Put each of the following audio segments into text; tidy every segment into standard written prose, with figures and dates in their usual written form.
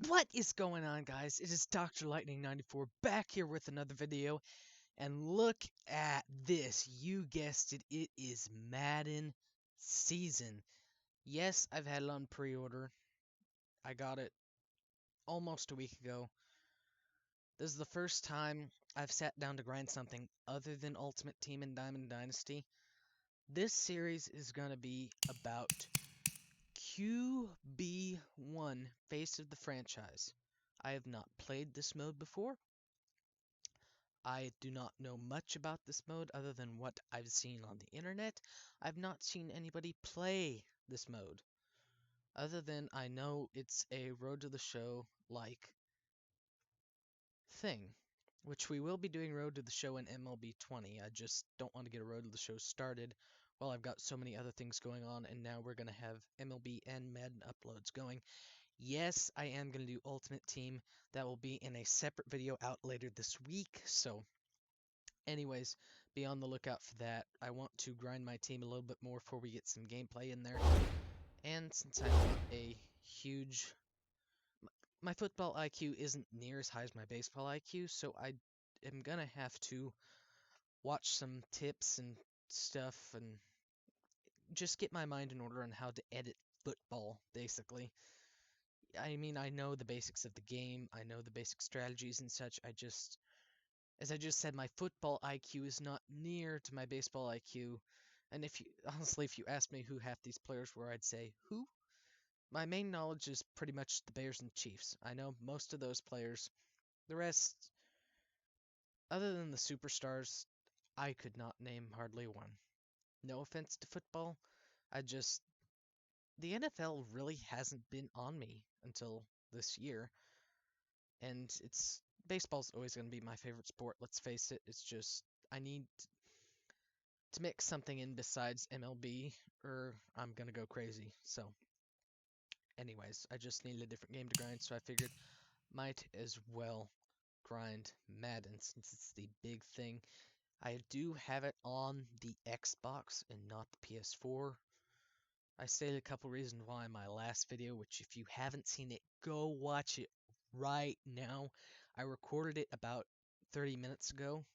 What is going on, guys? It is Dr. Lightning 94 back here with another video, and look at this. You guessed it, it is Madden season. Yes, I've had it on pre-order. I got it almost a week ago. This is the first time I've sat down to grind something other than Ultimate Team and Diamond Dynasty. This series is going to be about QB1, Face of the Franchise. I have not played this mode before. I do not know much about this mode other than what I've seen on the internet. I've not seen anybody play this mode. Other than I know it's a Road to the Show like thing, which we will be doing Road to the Show in MLB 20. I just don't want to get a Road to the Show started while I've got so many other things going on, and now we're going to have MLB and Madden uploads going. Yes, I am going to do Ultimate Team. That will be in a separate video out later this week, so anyways, be on the lookout for that. I want to grind my team a little bit more before we get some gameplay in there. And since I'm not a huge... My football IQ isn't near as high as my baseball IQ, so I am going to have to watch some tips and stuff and just get my mind in order on how to edit football, basically. I mean, I know the basics of the game, I know the basic strategies and such. As I just said, my football IQ is not near to my baseball IQ. And honestly, if you ask me who half these players were, I'd say, who? My main knowledge is pretty much the Bears and Chiefs. I know most of those players. The rest, other than the superstars, I could not name hardly one. No offense to football, the NFL really hasn't been on me until this year. And baseball's always going to be my favorite sport, let's face it. It's just, I need to mix something in besides MLB, or I'm going to go crazy. So, anyways, I just need a different game to grind, so I figured might as well grind Madden since it's the big thing. I do have it on the Xbox and not the PS4. I stated a couple reasons why in my last video, which if you haven't seen it, go watch it right now. I recorded it about 30 minutes ago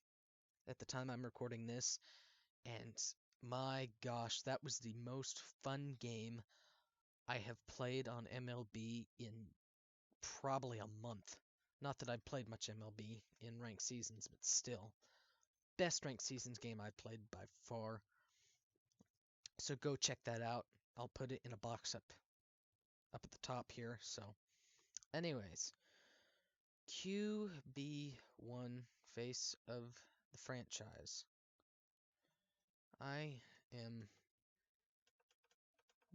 at the time I'm recording this, and my gosh, that was the most fun game I have played on MLB in probably a month. Not that I've played much MLB in ranked seasons, but still. Best ranked seasons game I've played by far. So go check that out. I'll put it in a box up at the top here. So, anyways, QB1, Face of the Franchise. I am,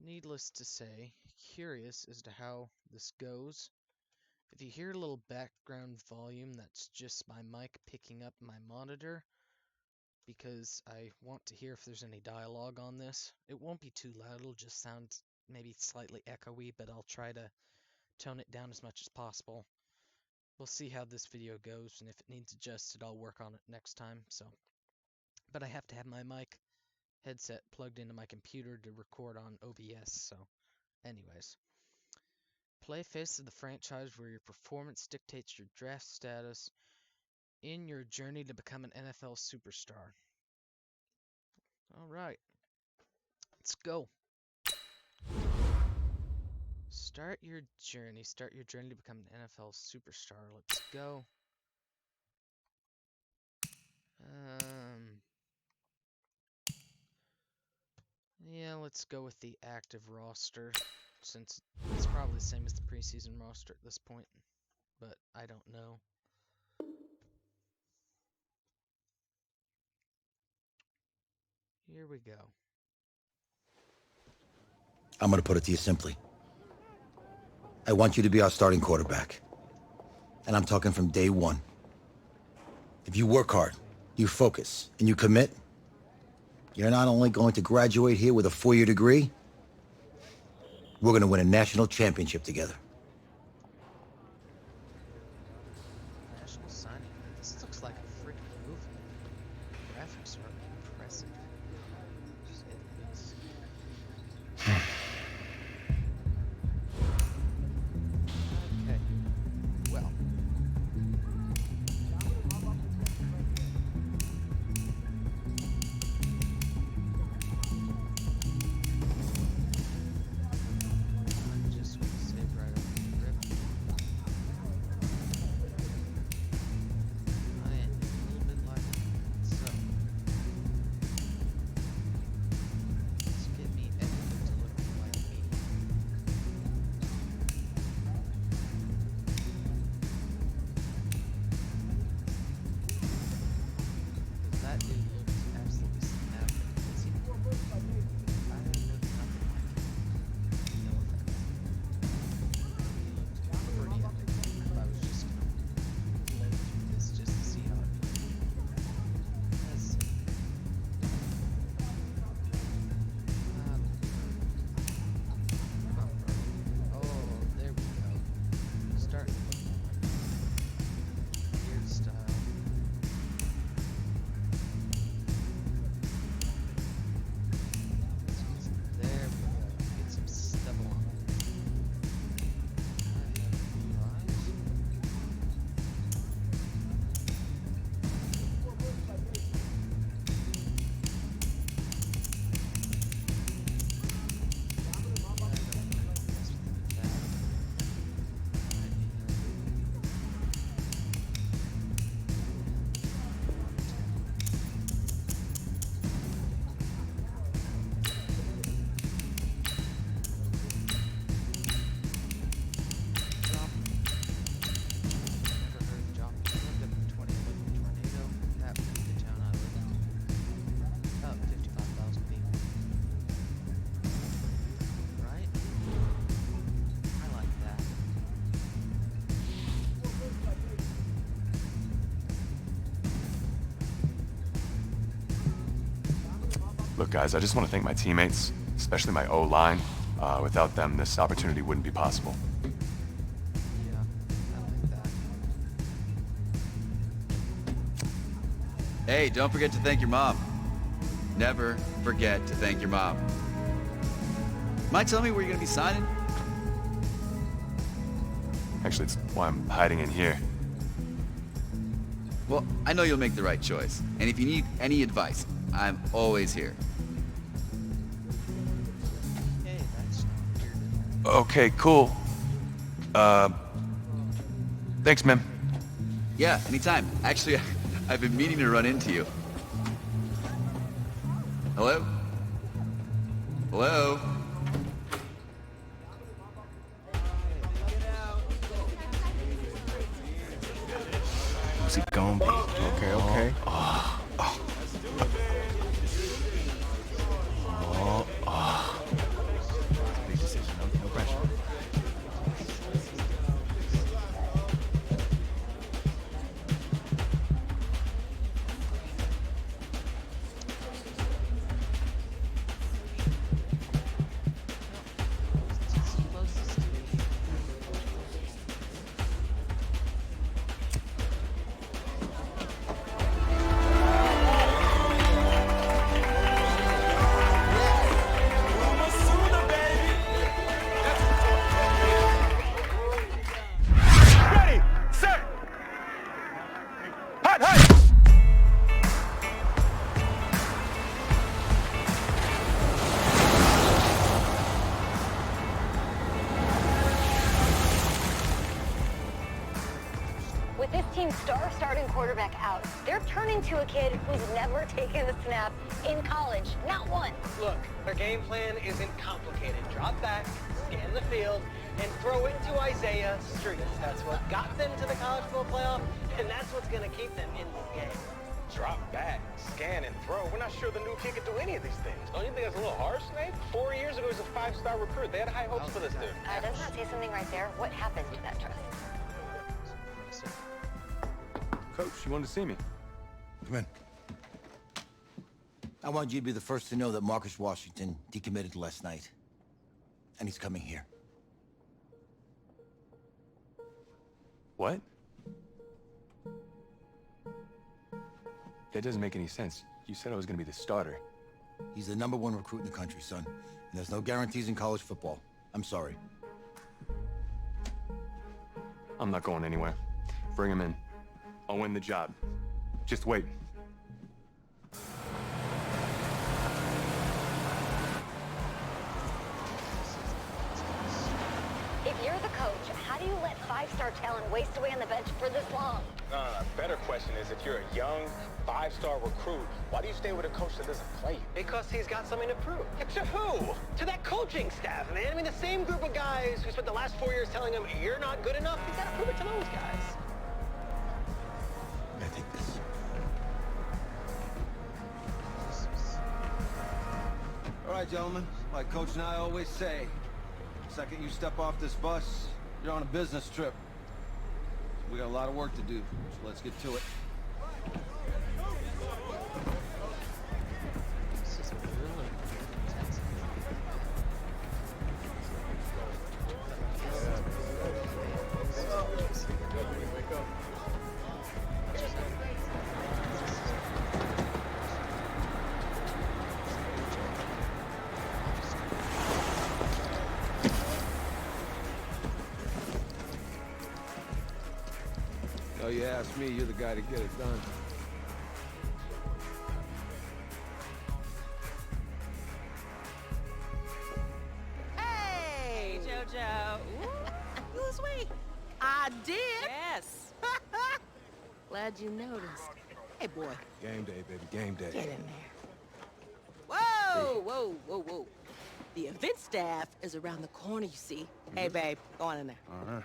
needless to say, curious as to how this goes. If you hear a little background volume, that's just my mic picking up my monitor, because I want to hear if there's any dialogue on this. It won't be too loud, it'll just sound maybe slightly echoey, but I'll try to tone it down as much as possible. We'll see how this video goes, and if it needs adjusted, I'll work on it next time. But I have to have my mic headset plugged into my computer to record on OBS, so anyways. Play Face of the Franchise, where your performance dictates your draft status in your journey to become an NFL superstar. Alright, let's go. Start your journey to become an NFL superstar. Let's go. Yeah, let's go with the active roster, since it's probably the same as the preseason roster at this point, but I don't know. Here we go. I'm going to put it to you simply. I want you to be our starting quarterback. And I'm talking from day one. If you work hard, you focus, and you commit, you're not only going to graduate here with a 4-year degree, we're going to win a national championship together. National signing. This looks like a freaking movie. The graphics are impressive. Okay. Look, guys, I just want to thank my teammates, especially my O-line. Without them, this opportunity wouldn't be possible. Yeah, I like that. Hey, don't forget to thank your mom. Never forget to thank your mom. Mind telling me where you're gonna be signing? Actually, it's why I'm hiding in here. Well, I know you'll make the right choice. And if you need any advice, I'm always here. Hey, that's weird. Okay, cool. Thanks, man. Yeah, anytime. Actually, I've been meaning to run into you. Hello? Hello? Who's it gonna be? Okay, okay. Big decision. No pressure. It's closest to me. Ready, set, hot, hot. With this team's star starting quarterback out, they're turning to a kid who's never taken a snap in college, not once. Look, their game plan isn't complicated. Drop back, scan the field, and throw it to Isaiah Street. That's what got them to the college football playoff, and that's what's going to keep them in this game. Drop back, scan, and throw. We're not sure the new kid can do any of these things. Don't you think that's a little harsh, Nate? 4 years ago, he was a 5-star recruit. They had high hopes for this dude. Doesn't that say something right there? What happened to that trust? Coach, you wanted to see me? Come in. I want you to be the first to know that Marcus Washington decommitted last night. And he's coming here. What? That doesn't make any sense. You said I was gonna be the starter. He's the #1 recruit in the country, son. And there's no guarantees in college football. I'm sorry. I'm not going anywhere. Bring him in. I'll win the job. Just wait. If you're the coach, how do you let 5-star talent waste away on the bench for this long? Better question is, if you're a young 5-star recruit, why do you stay with a coach that doesn't play you? Because he's got something to prove. To who? To that coaching staff, man. I mean, the same group of guys who spent the last 4 years telling him, you're not good enough, he's got to prove it to those guys. I take this. All right, gentlemen. Like Coach and I always say, the second you step off this bus, you're on a business trip. We got a lot of work to do, so let's get to it. This is really intense. Oh, you ask me, you're the guy to get it done. Hey, JoJo. Ooh, you was sweet. I did. Yes. Glad you noticed. Hey, boy. Game day, baby, game day. Get in there. Whoa, whoa, whoa, whoa. The event staff is around the corner, you see. Hey, babe, go on in there. All right.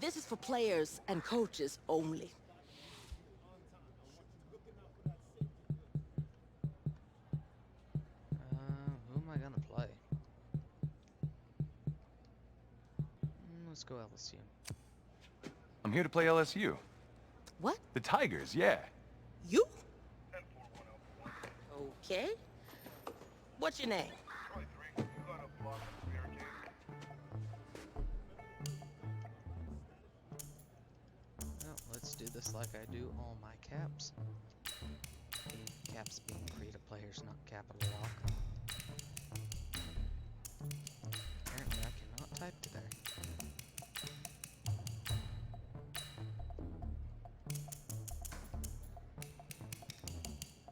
This is for players and coaches only. Who am I gonna play? Let's go LSU. I'm here to play LSU. What? The Tigers, yeah. You? Okay. What's your name? Well, let's do this like I do all my caps. Caps being creative players, not capital lock. Apparently I cannot type today.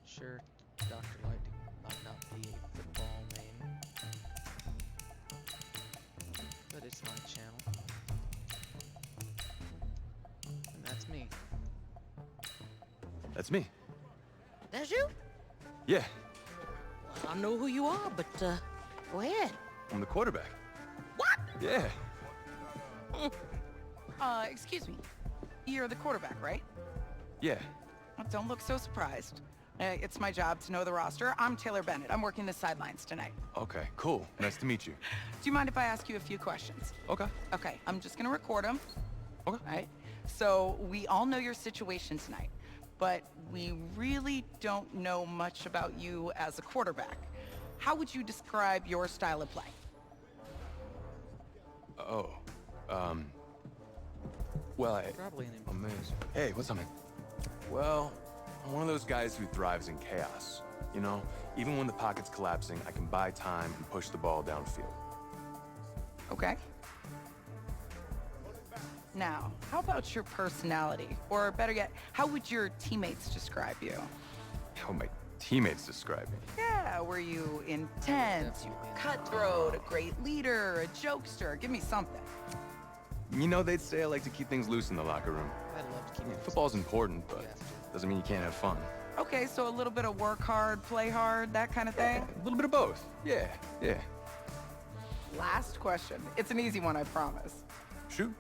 Sure, Dr. Light might not be a football name, but it's my channel. And that's me. That's me. That's you? Yeah, Well, I know who you are, but, go ahead. I'm the quarterback. What? Yeah. Excuse me. You're the quarterback, right? Yeah. Well, don't look so surprised. It's my job to know the roster. I'm Taylor Bennett. I'm working the sidelines tonight. Okay, cool. Nice to meet you. Do you mind if I ask you a few questions? Okay. Okay, I'm just gonna record them. Okay. Right? So, we all know your situation tonight, but we really don't know much about you as a quarterback. How would you describe your style of play? Oh. Well, Probably an Oh, man. Hey, what's up, man? Well, I'm one of those guys who thrives in chaos. You know, even when the pocket's collapsing, I can buy time and push the ball downfield. Okay. Now, how about your personality? Or better yet, how would your teammates describe you? How my teammates describe me. Yeah, were you intense, you cutthroat, a great leader, a jokester? Give me something. You know, they'd say I like to keep things loose in the locker room. I'd love to keep it. Football's important, but doesn't mean you can't have fun. Okay, so a little bit of work hard, play hard, that kind of thing? A little bit of both. Yeah, yeah. Last question. It's an easy one, I promise. Shoot.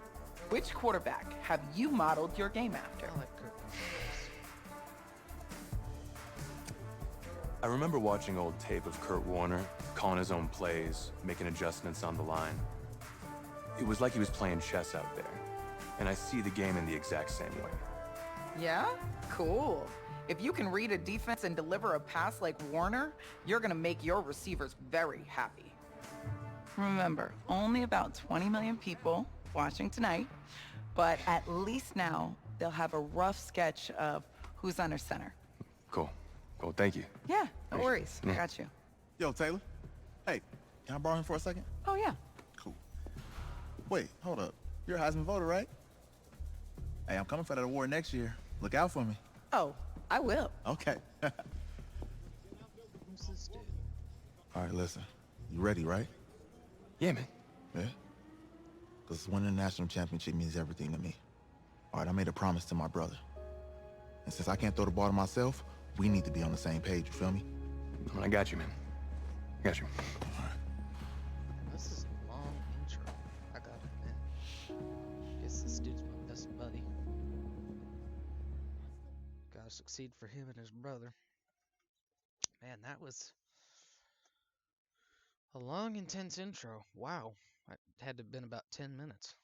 Which quarterback have you modeled your game after? I like Kirk Cousins. I remember watching old tape of Kurt Warner, calling his own plays, making adjustments on the line. It was like he was playing chess out there, and I see the game in the exact same way. Yeah? Cool. If you can read a defense and deliver a pass like Warner, you're gonna make your receivers very happy. Remember, only about 20 million people watching tonight, but at least now they'll have a rough sketch of who's under center. Cool. Cool, thank you. Yeah, no worries. I got you. Yo, Taylor. Hey, can I borrow him for a second? Oh, yeah. Cool. Wait, hold up. You're a Heisman voter, right? Hey, I'm coming for that award next year. Look out for me. Oh, I will. Okay. Who's this dude? All right, listen. You ready, right? Yeah, man. Yeah? Because winning the national championship means everything to me. All right, I made a promise to my brother. And since I can't throw the ball to myself, we need to be on the same page, you feel me? I got you, man. I got you. This is a long intro. I gotta admit. Guess this dude's my best buddy. Gotta succeed for him and his brother. Man, that was a long, intense intro. Wow. That had to have been about 10 minutes.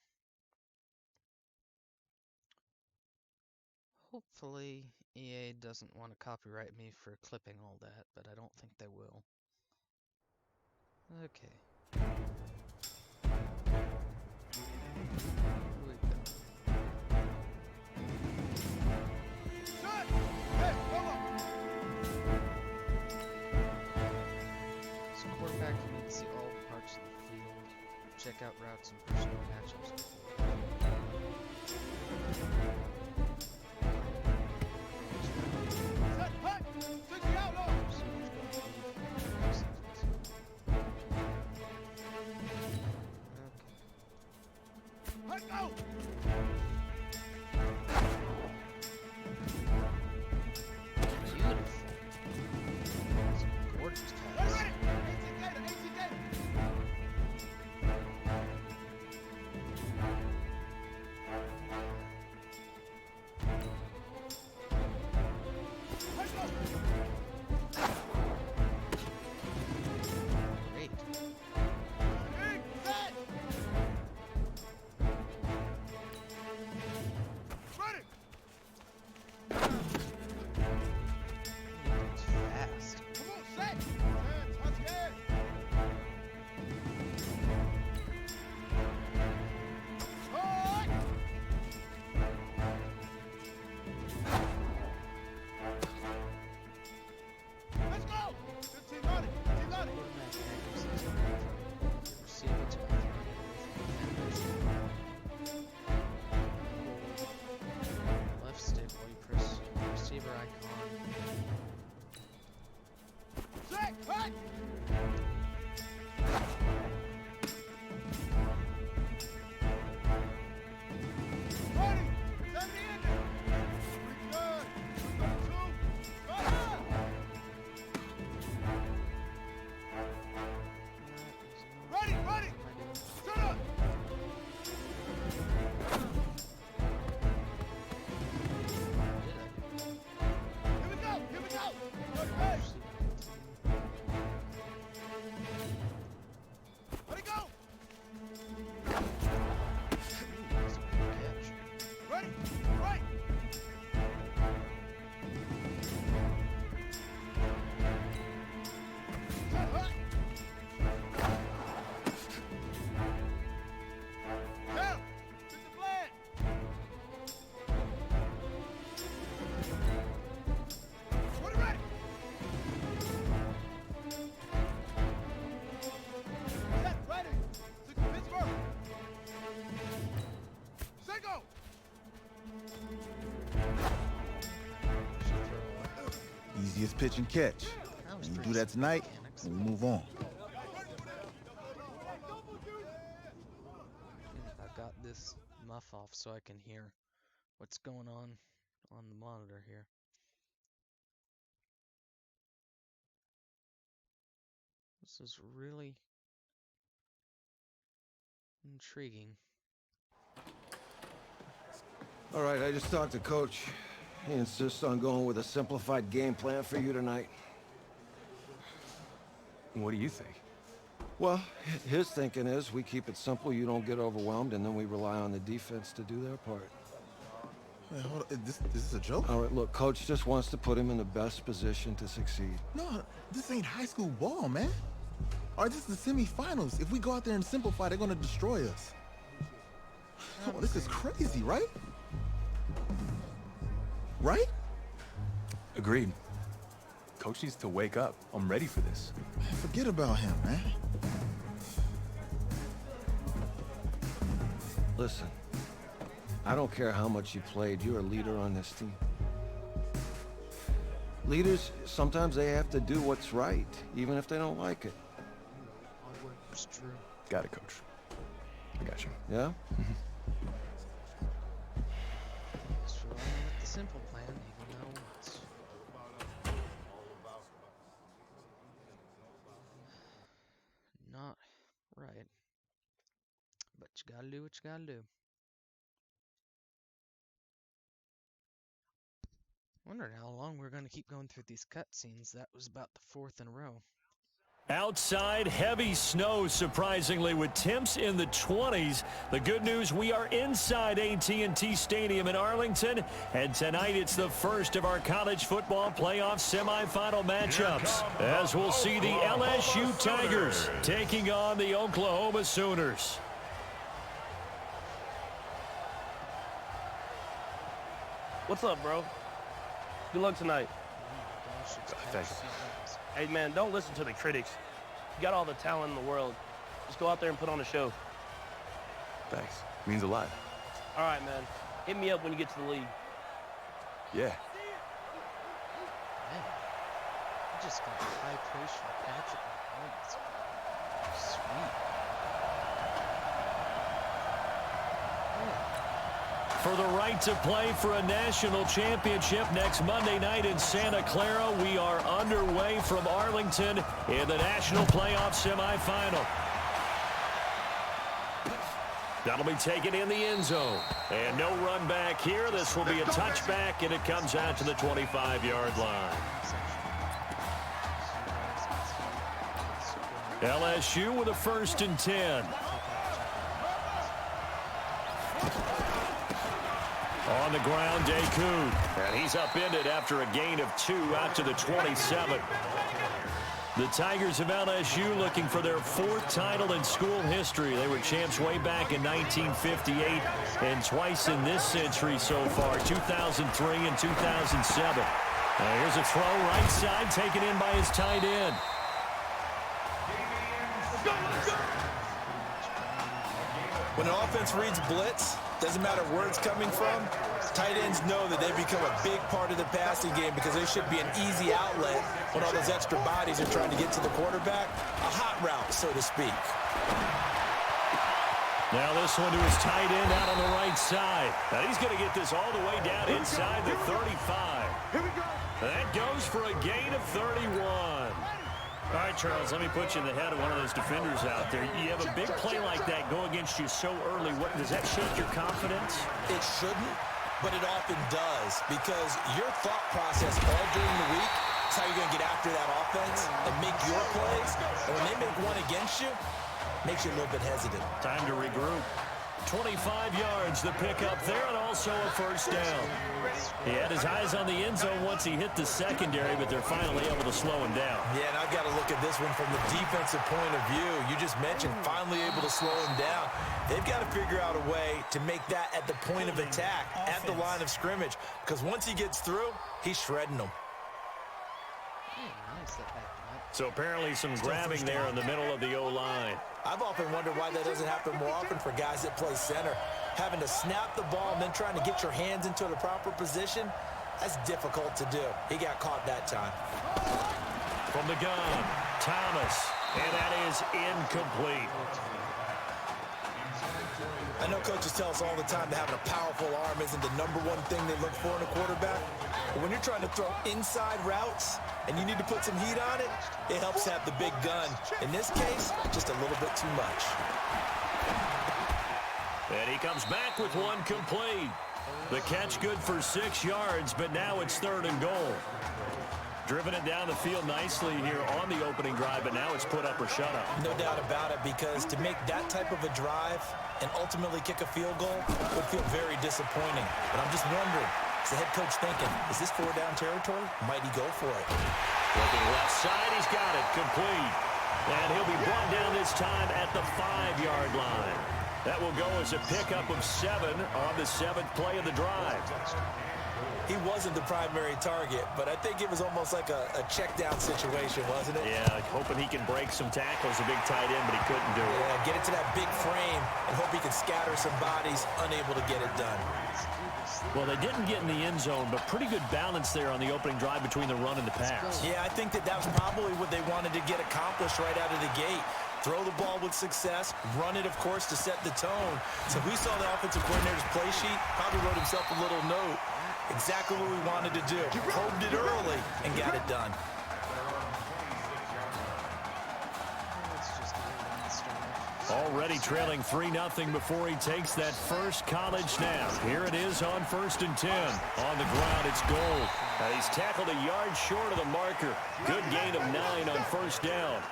Hopefully, EA doesn't want to copyright me for clipping all that, but I don't think they will. Okay. Here we go. So quarterback, you need to see all parts of the field. Check out routes and personal matchups. Beautiful. Some gorgeous pass. Great. Easy as pitch and catch. And you do that tonight, and we move on. I've got this muff off so I can hear what's going on the monitor here. This is really intriguing. All right, I just talked to Coach. He insists on going with a simplified game plan for you tonight. What do you think? Well, his thinking is we keep it simple, you don't get overwhelmed, and then we rely on the defense to do their part. Man, hold on. This is a joke? All right, look, Coach just wants to put him in the best position to succeed. No, this ain't high school ball, man. All right, this is the semifinals. If we go out there and simplify, they're going to destroy us. Oh, this is crazy, right? Right? Agreed. Coach needs to wake up. I'm ready for this. Man, forget about him, man. Listen, I don't care how much you played, you're a leader on this team. Leaders, sometimes they have to do what's right, even if they don't like it. It's true. Got it, Coach. I got you. Yeah? Just rolling with the simple plan, even though it's not right. But you gotta do what you gotta do. Wondering how long we're gonna keep going through these cutscenes. That was about the fourth in a row. Outside, heavy snow, surprisingly, with temps in the 20s. The good news, we are inside AT&T Stadium in Arlington, and tonight it's the first of our college football playoff semifinal matchups, as we'll see the LSU Tigers taking on the Oklahoma Sooners. What's up, bro? Good luck tonight. Thanks. Hey, man, don't listen to the critics. You got all the talent in the world. Just go out there and put on a show. Thanks. Means a lot. All right, man. Hit me up when you get to the league. Yeah. Man, I just got high praise from Patrick Mahomes. Sweet. For the right to play for a national championship next Monday night in Santa Clara, we are underway from Arlington in the national playoff semifinal. That'll be taken in the end zone. And no run back here. This will be a touchback, and it comes out to the 25-yard line. LSU with a 1st and 10. On the ground, Deku. And he's upended after a gain of 2 out to the 27. The Tigers of LSU looking for their 4th title in school history. They were champs way back in 1958 and twice in this century so far, 2003 and 2007. Now here's a throw right side taken in by his tight end. When an offense reads blitz, doesn't matter where it's coming from, tight ends know that they become a big part of the passing game because they should be an easy outlet when all those extra bodies are trying to get to the quarterback. A hot route, so to speak. Now this one to his tight end out on the right side. Now he's going to get this all the way down inside the 35. Here we go. That goes for a gain of 31. All right, Charles, let me put you in the head of one of those defenders out there. You have a big play like that go against you so early. What does that shake your confidence? It shouldn't, but it often does because your thought process all during the week is how you're going to get after that offense and make your plays. And when they make one against you, it makes you a little bit hesitant. Time to regroup. 25 yards, the pickup there, and also a 1st down. He had his eyes on the end zone once he hit the secondary, but they're finally able to slow him down. Yeah, and I've got to look at this one from the defensive point of view. You just mentioned finally able to slow him down. They've got to figure out a way to make that at the point of attack, at the line of scrimmage, because once he gets through, he's shredding them. So apparently some grabbing there in the middle of the O-line. I've often wondered why that doesn't happen more often for guys that play center. Having to snap the ball and then trying to get your hands into the proper position, That's difficult to do. He got caught that time. From the gun, Thomas, and that is incomplete. I know coaches tell us all the time that having a powerful arm isn't the #1 thing they look for in a quarterback. But when you're trying to throw inside routes and you need to put some heat on it, it helps have the big gun. In this case, just a little bit too much. And he comes back with one complete. The catch good for 6 yards, but now it's 3rd and goal. Driven it down the field nicely here on the opening drive, but now it's put up or shut up. No doubt about it, because to make that type of a drive and ultimately kick a field goal would feel very disappointing. But I'm just wondering, is the head coach thinking, is this 4-down territory? Might he go for it? Looking left side, he's got it, complete. And he'll be brought down this time at the 5-yard line. That will go as a pickup of 7 on the 7th play of the drive. He wasn't the primary target, but I think it was almost like a check-down situation, wasn't it? Yeah, hoping he can break some tackles, a big tight end, but he couldn't do it. Yeah, get it to that big frame and hope he can scatter some bodies, unable to get it done. Well, they didn't get in the end zone, but pretty good balance there on the opening drive between the run and the pass. Yeah, I think that was probably what they wanted to get accomplished right out of the gate. Throw the ball with success, run it, of course, to set the tone. So we saw the offensive coordinator's play sheet, probably wrote himself a little note. Exactly what we wanted to do. Probed it early and got it done. Already trailing 3-0 before he takes that first college snap. Here it is on 1st and 10. On the ground, it's Gold. He's tackled a yard short of the marker. Good gain of 9 on 1st down.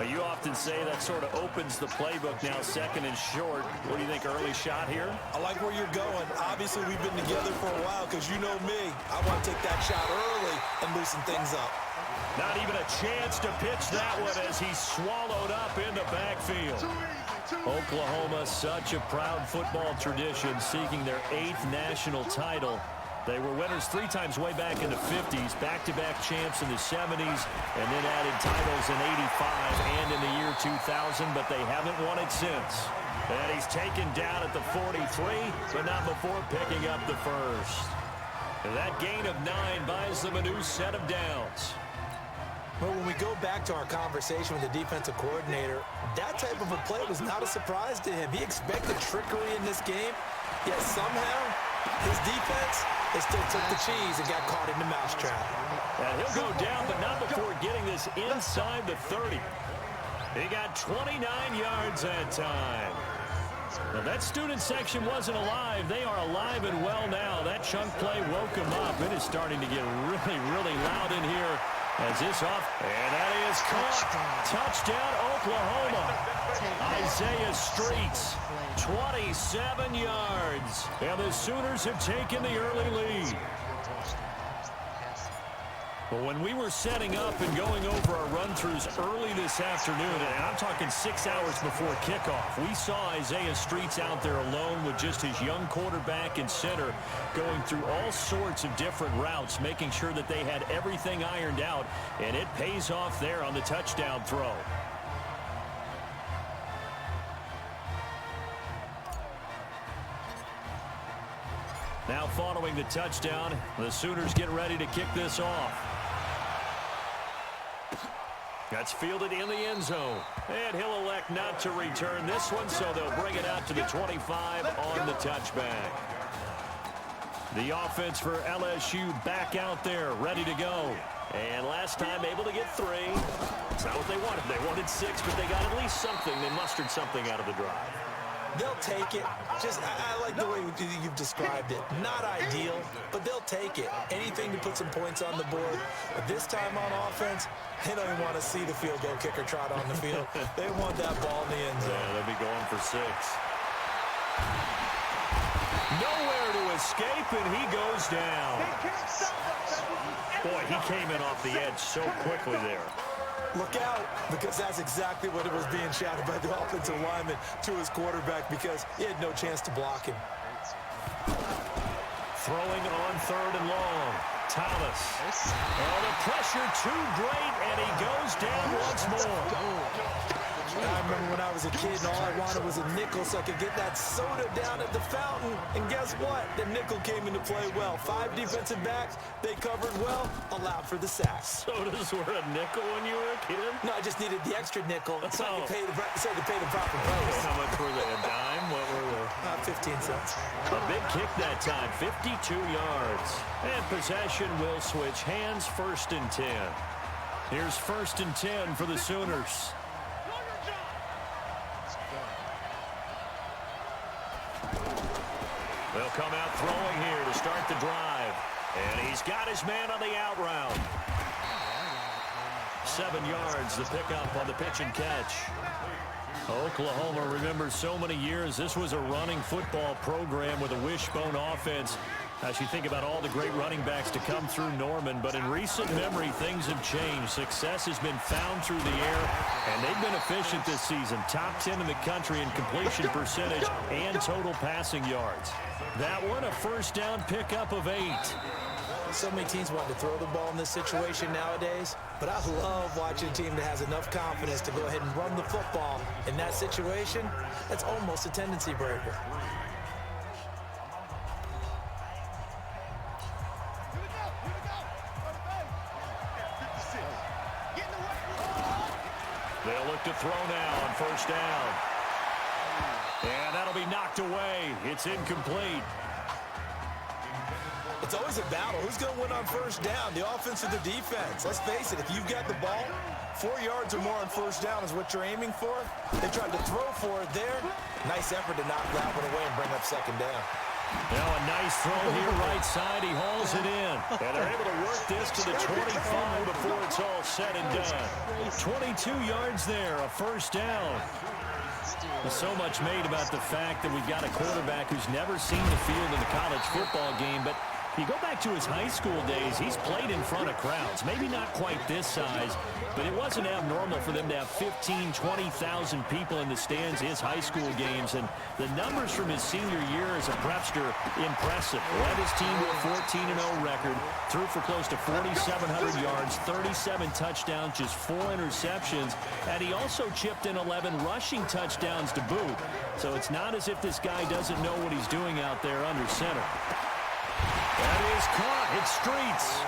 You often say that sort of opens the playbook now, 2nd and short. What do you think, early shot here? I like where you're going. Obviously, we've been together for a while because you know me. I want to take that shot early and loosen things up. Not even a chance to pitch that one as he's swallowed up in the backfield. Oklahoma, such a proud football tradition, seeking their 8th national title. They were winners 3 times way back in the 50s, back-to-back champs in the 70s, and then added titles in 85 and in the year 2000, but they haven't won it since. And he's taken down at the 43, but not before picking up the first. And that gain of 9 buys them a new set of downs. But when we go back to our conversation with the defensive coordinator, that type of a play was not a surprise to him. He expected trickery in this game, yet somehow his defense, they still took the cheese and got caught in the mousetrap. And he'll go down, but not before getting this inside the 30. He got 29 yards that time. Now that student section wasn't alive. They are alive and well now. That chunk play woke them up. It is starting to get really, really loud in here as this off. And that is caught. Touchdown, Oklahoma. Isaiah Streets, 27 yards. And the Sooners have taken the early lead. Well, when we were setting up and going over our run-throughs early this afternoon, and I'm talking 6 hours before kickoff, we saw Isaiah Streets out there alone with just his young quarterback and center going through all sorts of different routes, making sure that they had everything ironed out, and it pays off there on the touchdown throw. Now following the touchdown, the Sooners get ready to kick this off. That's fielded in the end zone. And he'll elect not to return this one, so they'll bring it out to the 25 on the touchback. The offense for LSU back out there, ready to go. And last time able to get 3. It's not what they wanted. They wanted 6, but they got at least something. They mustered something out of the drive. They'll take it. I like the way you've described it. Not ideal, but they'll take it. Anything to put some points on the board. But this time on offense, they don't even want to see the field goal kicker trot on the field. They want that ball in the end zone. Yeah, they'll be going for 6. Nowhere to escape, and he goes down. Boy, he came in off the edge so quickly there. Look out, because that's exactly what it was being shouted by the offensive lineman to his quarterback, because he had no chance to block him. Throwing on 3rd and long. Thomas. Oh, the pressure too great, and he goes down once more. I remember when I was a kid and all I wanted was a nickel so I could get that soda down at the fountain. And guess what? The nickel came into play well. 5 defensive backs, they covered well, allowed for the sacks. Sodas were a nickel when you were a kid? No, I just needed the extra nickel so I could pay the proper price. How much were they? A dime? What were they? 15 cents. A big kick that time, 52 yards. And possession will switch hands, 1st and 10. Here's 1st and 10 for the Sooners. They'll come out throwing here to start the drive. And he's got his man on the out route. 7 yards, the pickup on the pitch and catch. Oklahoma remembers so many years. This was a running football program with a wishbone offense. As you think about all the great running backs to come through Norman, but in recent memory, things have changed. Success has been found through the air, and they've been efficient this season. Top 10 in the country in completion percentage and total passing yards. That one, a 1st down pickup of 8. So many teams want to throw the ball in this situation nowadays, but I love watching a team that has enough confidence to go ahead and run the football. In that situation, that's almost a tendency breaker. They'll look to throw now on 1st down. And that'll be knocked away. It's incomplete. It's always a battle. Who's going to win on 1st down, the offense or the defense? Let's face it, if you've got the ball, 4 yards or more on 1st down is what you're aiming for. They tried to throw for it there. Nice effort to knock that one away and bring up 2nd down. Now a nice throw here right side. He hauls it in. And they're able to work this to the 25 before it's all said and done. 22 yards there, a 1st down. There's so much made about the fact that we've got a quarterback who's never seen the field in a college football game, but you go back to his high school days, he's played in front of crowds. Maybe not quite this size, but it wasn't abnormal for them to have 15,000, 20,000 people in the stands his high school games. And the numbers from his senior year as a prepster, impressive. Led his team to a 14-0 record, threw for close to 4,700 yards, 37 touchdowns, just 4 interceptions, and he also chipped in 11 rushing touchdowns to boot. So it's not as if this guy doesn't know what he's doing out there under center. That is caught. It's Streets.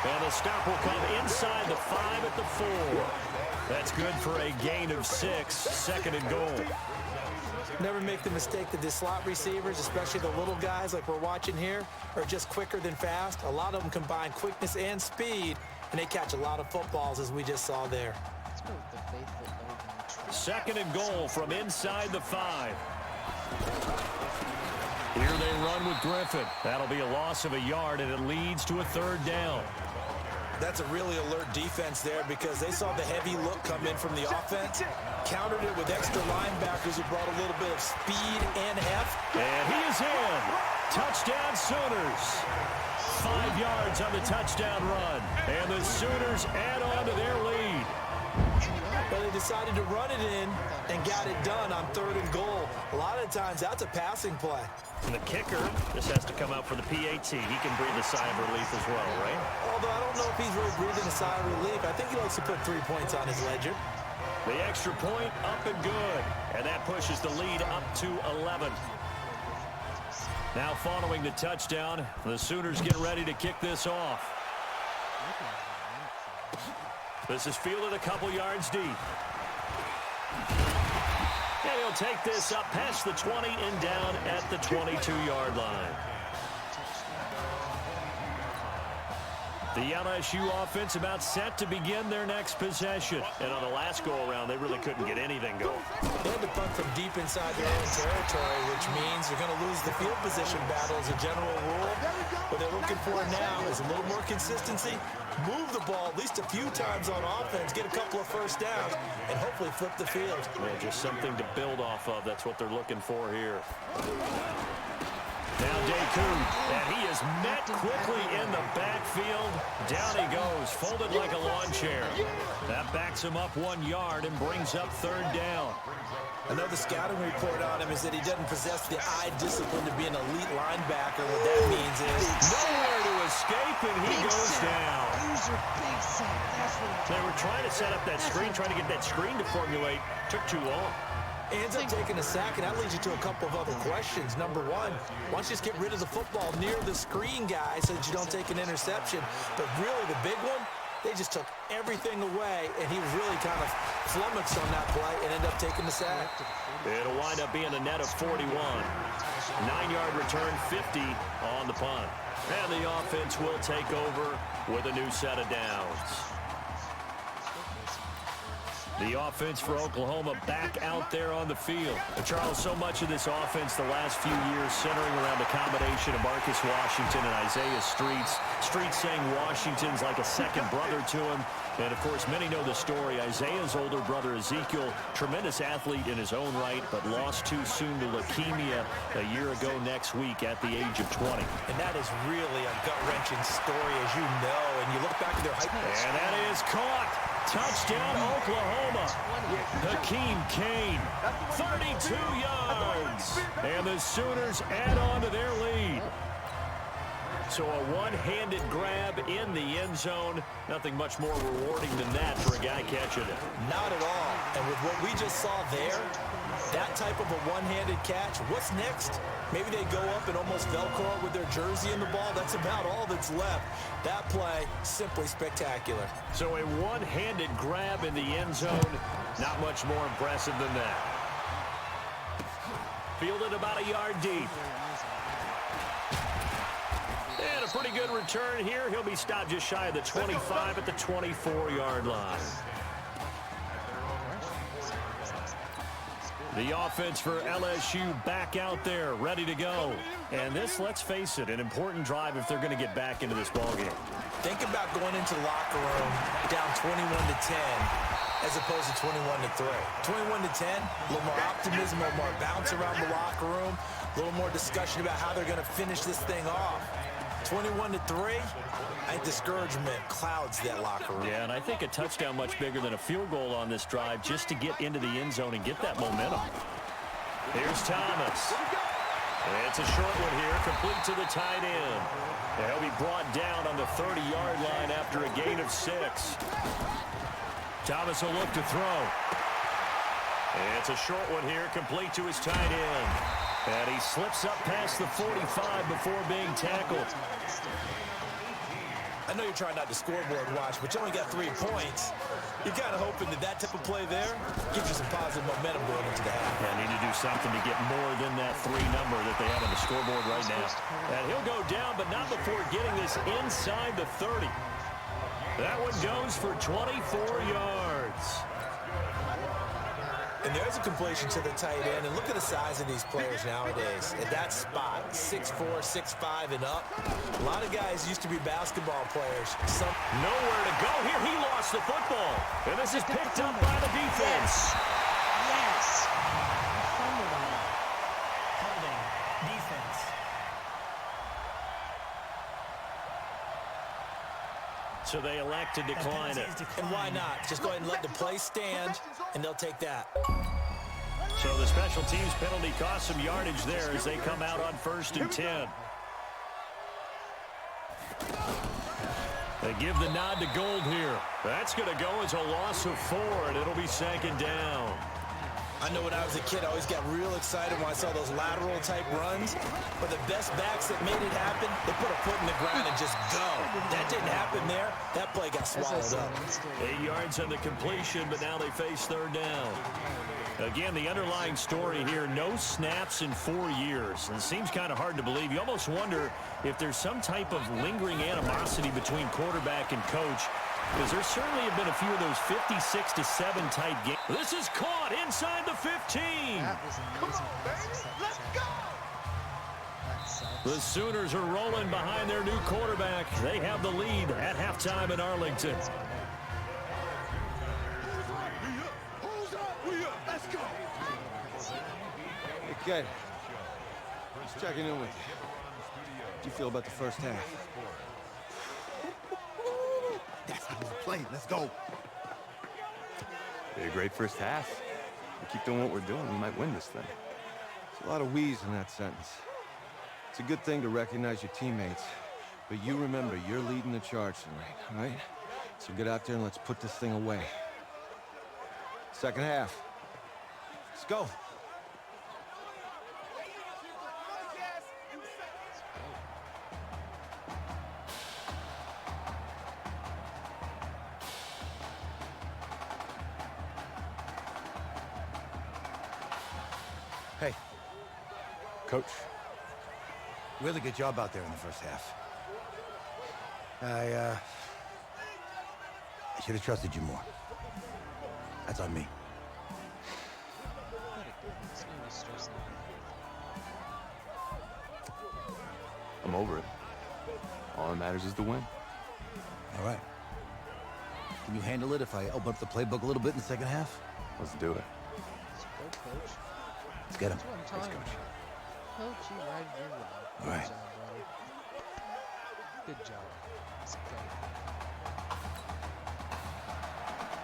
And the stop will come inside the 5 at the 4. That's good for a gain of 6. 2nd and goal. Never make the mistake that the slot receivers, especially the little guys like we're watching here, are just quicker than fast. A lot of them combine quickness and speed, and they catch a lot of footballs, as we just saw there. 2nd and goal from inside the 5. Here they run with Griffin. That'll be a loss of a yard, and it leads to a 3rd down. That's a really alert defense there because they saw the heavy look come in from the offense, countered it with extra linebackers who brought a little bit of speed and heft. And he is in. Touchdown Sooners. 5 yards on the touchdown run. And the Sooners add on to their lead. But they decided to run it in and got it done on 3rd and goal. A lot of times, that's a passing play. And the kicker, this has to come out for the PAT. He can breathe a sigh of relief as well, right? Although I don't know if he's really breathing a sigh of relief. I think he likes to put 3 points on his ledger. The extra point up and good. And that pushes the lead up to 11. Now following the touchdown, the Sooners get ready to kick this off. This is fielded a couple yards deep. And he'll take this up past the 20 and down at the 22-yard line. The LSU offense about set to begin their next possession. And on the last go-around, they really couldn't get anything going. They had to punt from deep inside their own territory, which means they're going to lose the field position battle as a general rule. What they're looking for now is a little more consistency, move the ball at least a few times on offense, get a couple of 1st downs, and hopefully flip the field. Yeah, just something to build off of. That's what they're looking for here. Now Deku, and he is met quickly in the backfield. Down he goes, folded like a lawn chair. That backs him up 1 yard and brings up 3rd down. I know the scouting report on him is that he doesn't possess the eye discipline to be an elite linebacker. What that means is nowhere to escape, and he goes down. They were trying to set up that screen, trying to get that screen to formulate. Took too long. Ends up taking a sack, and that leads you to a couple of other questions. Number one, why don't you just get rid of the football near the screen guy so that you don't take an interception? But really, the big one, they just took everything away, and he was really kind of flummoxed on that play and ended up taking the sack. It'll wind up being a net of 41. 9-yard return, 50 on the punt. And the offense will take over with a new set of downs. The offense for Oklahoma back out there on the field. Charles, so much of this offense the last few years centering around the combination of Marcus Washington and Isaiah Streets. Streets saying Washington's like a second brother to him. And, of course, many know the story. Isaiah's older brother, Ezekiel, tremendous athlete in his own right, but lost too soon to leukemia a year ago next week at the age of 20. And that is really a gut-wrenching story, as you know. And you look back at their hype. And that is caught. Touchdown, Oklahoma. Hakeem Kane, 32 yards. And the Sooners add on to their lead. So a one-handed grab in the end zone. Nothing much more rewarding than that for a guy catching it. Not at all. And with what we just saw there, that type of a one-handed catch, what's next? Maybe they go up and almost Velcro with their jersey in the ball. That's about all that's left. That play, simply spectacular. So a one-handed grab in the end zone. Not much more impressive than that. Fielded about a yard deep. And a pretty good return here. He'll be stopped just shy of the 25 at the 24-yard line. The offense for LSU back out there, ready to go. And this, let's face it, an important drive if they're going to get back into this ballgame. Think about going into the locker room down 21-10 as opposed to 21-3. 21-10, a little more optimism, a little more bounce around the locker room, a little more discussion about how they're going to finish this thing off. 21-3, I think discouragement clouds that locker room. Yeah, and I think a touchdown much bigger than a field goal on this drive just to get into the end zone and get that momentum. Here's Thomas. It's a short one here, complete to the tight end. He'll be brought down on the 30-yard line after a gain of 6. Thomas will look to throw. It's a short one here, complete to his tight end. And he slips up past the 45 before being tackled. I know you're trying not to scoreboard watch, but you only got 3 points. You're kind of hoping that that type of play there gives you some positive momentum going into the half. Yeah, need to do something to get more than that 3 number that they have on the scoreboard right now. And he'll go down, but not before getting this inside the 30. That one goes for 24 yards. And there's a completion to the tight end. And look at the size of these players nowadays. At that spot, 6'4", 6'5", and up. A lot of guys used to be basketball players. Some nowhere to go here. He lost the football. And this is picked up by the defense. Yes. Holding. Defense. So they elect to decline it. And why not? Just go ahead and let the play stand, and they'll take that. So the special teams penalty cost some yardage there as they come out on 1st and 10. They give the nod to Gold here. That's going to go as a loss of 4, and it'll be 2nd down. I know when I was a kid, I always got real excited when I saw those lateral-type runs. But the best backs that made it happen, they put a foot in the ground and just go. That didn't happen there. That play got swallowed up. 8 yards on the completion, but now they face 3rd down. Again, the underlying story here, no snaps in 4 years. And it seems kind of hard to believe. You almost wonder if there's some type of lingering animosity between quarterback and coach, because there certainly have been a few of those 56-7 type games. This is caught inside the 15. Let's go! The Sooners are rolling behind their new quarterback. They have the lead at halftime in Arlington. Okay. Just checking in with you. How'd you feel about the first half? That's how we're playing. Let's go. We had a great first half. We keep doing what we're doing, we might win this thing. There's a lot of we's in that sentence. It's a good thing to recognize your teammates, but you remember, you're leading the charge tonight, all right? So get out there and let's put this thing away. Second half. Let's go. Hey, Coach. really good job out there in the first half. I should have trusted you more. That's on me. I'm over it. All that matters is the win. All right. Can you handle it if I open up the playbook a little bit in the second half? Let's do it. Let's go, Coach. Let's get him. That's what I'm talking about. Coach, you right here with me. All right. Good job, brother. Good job. Let's go.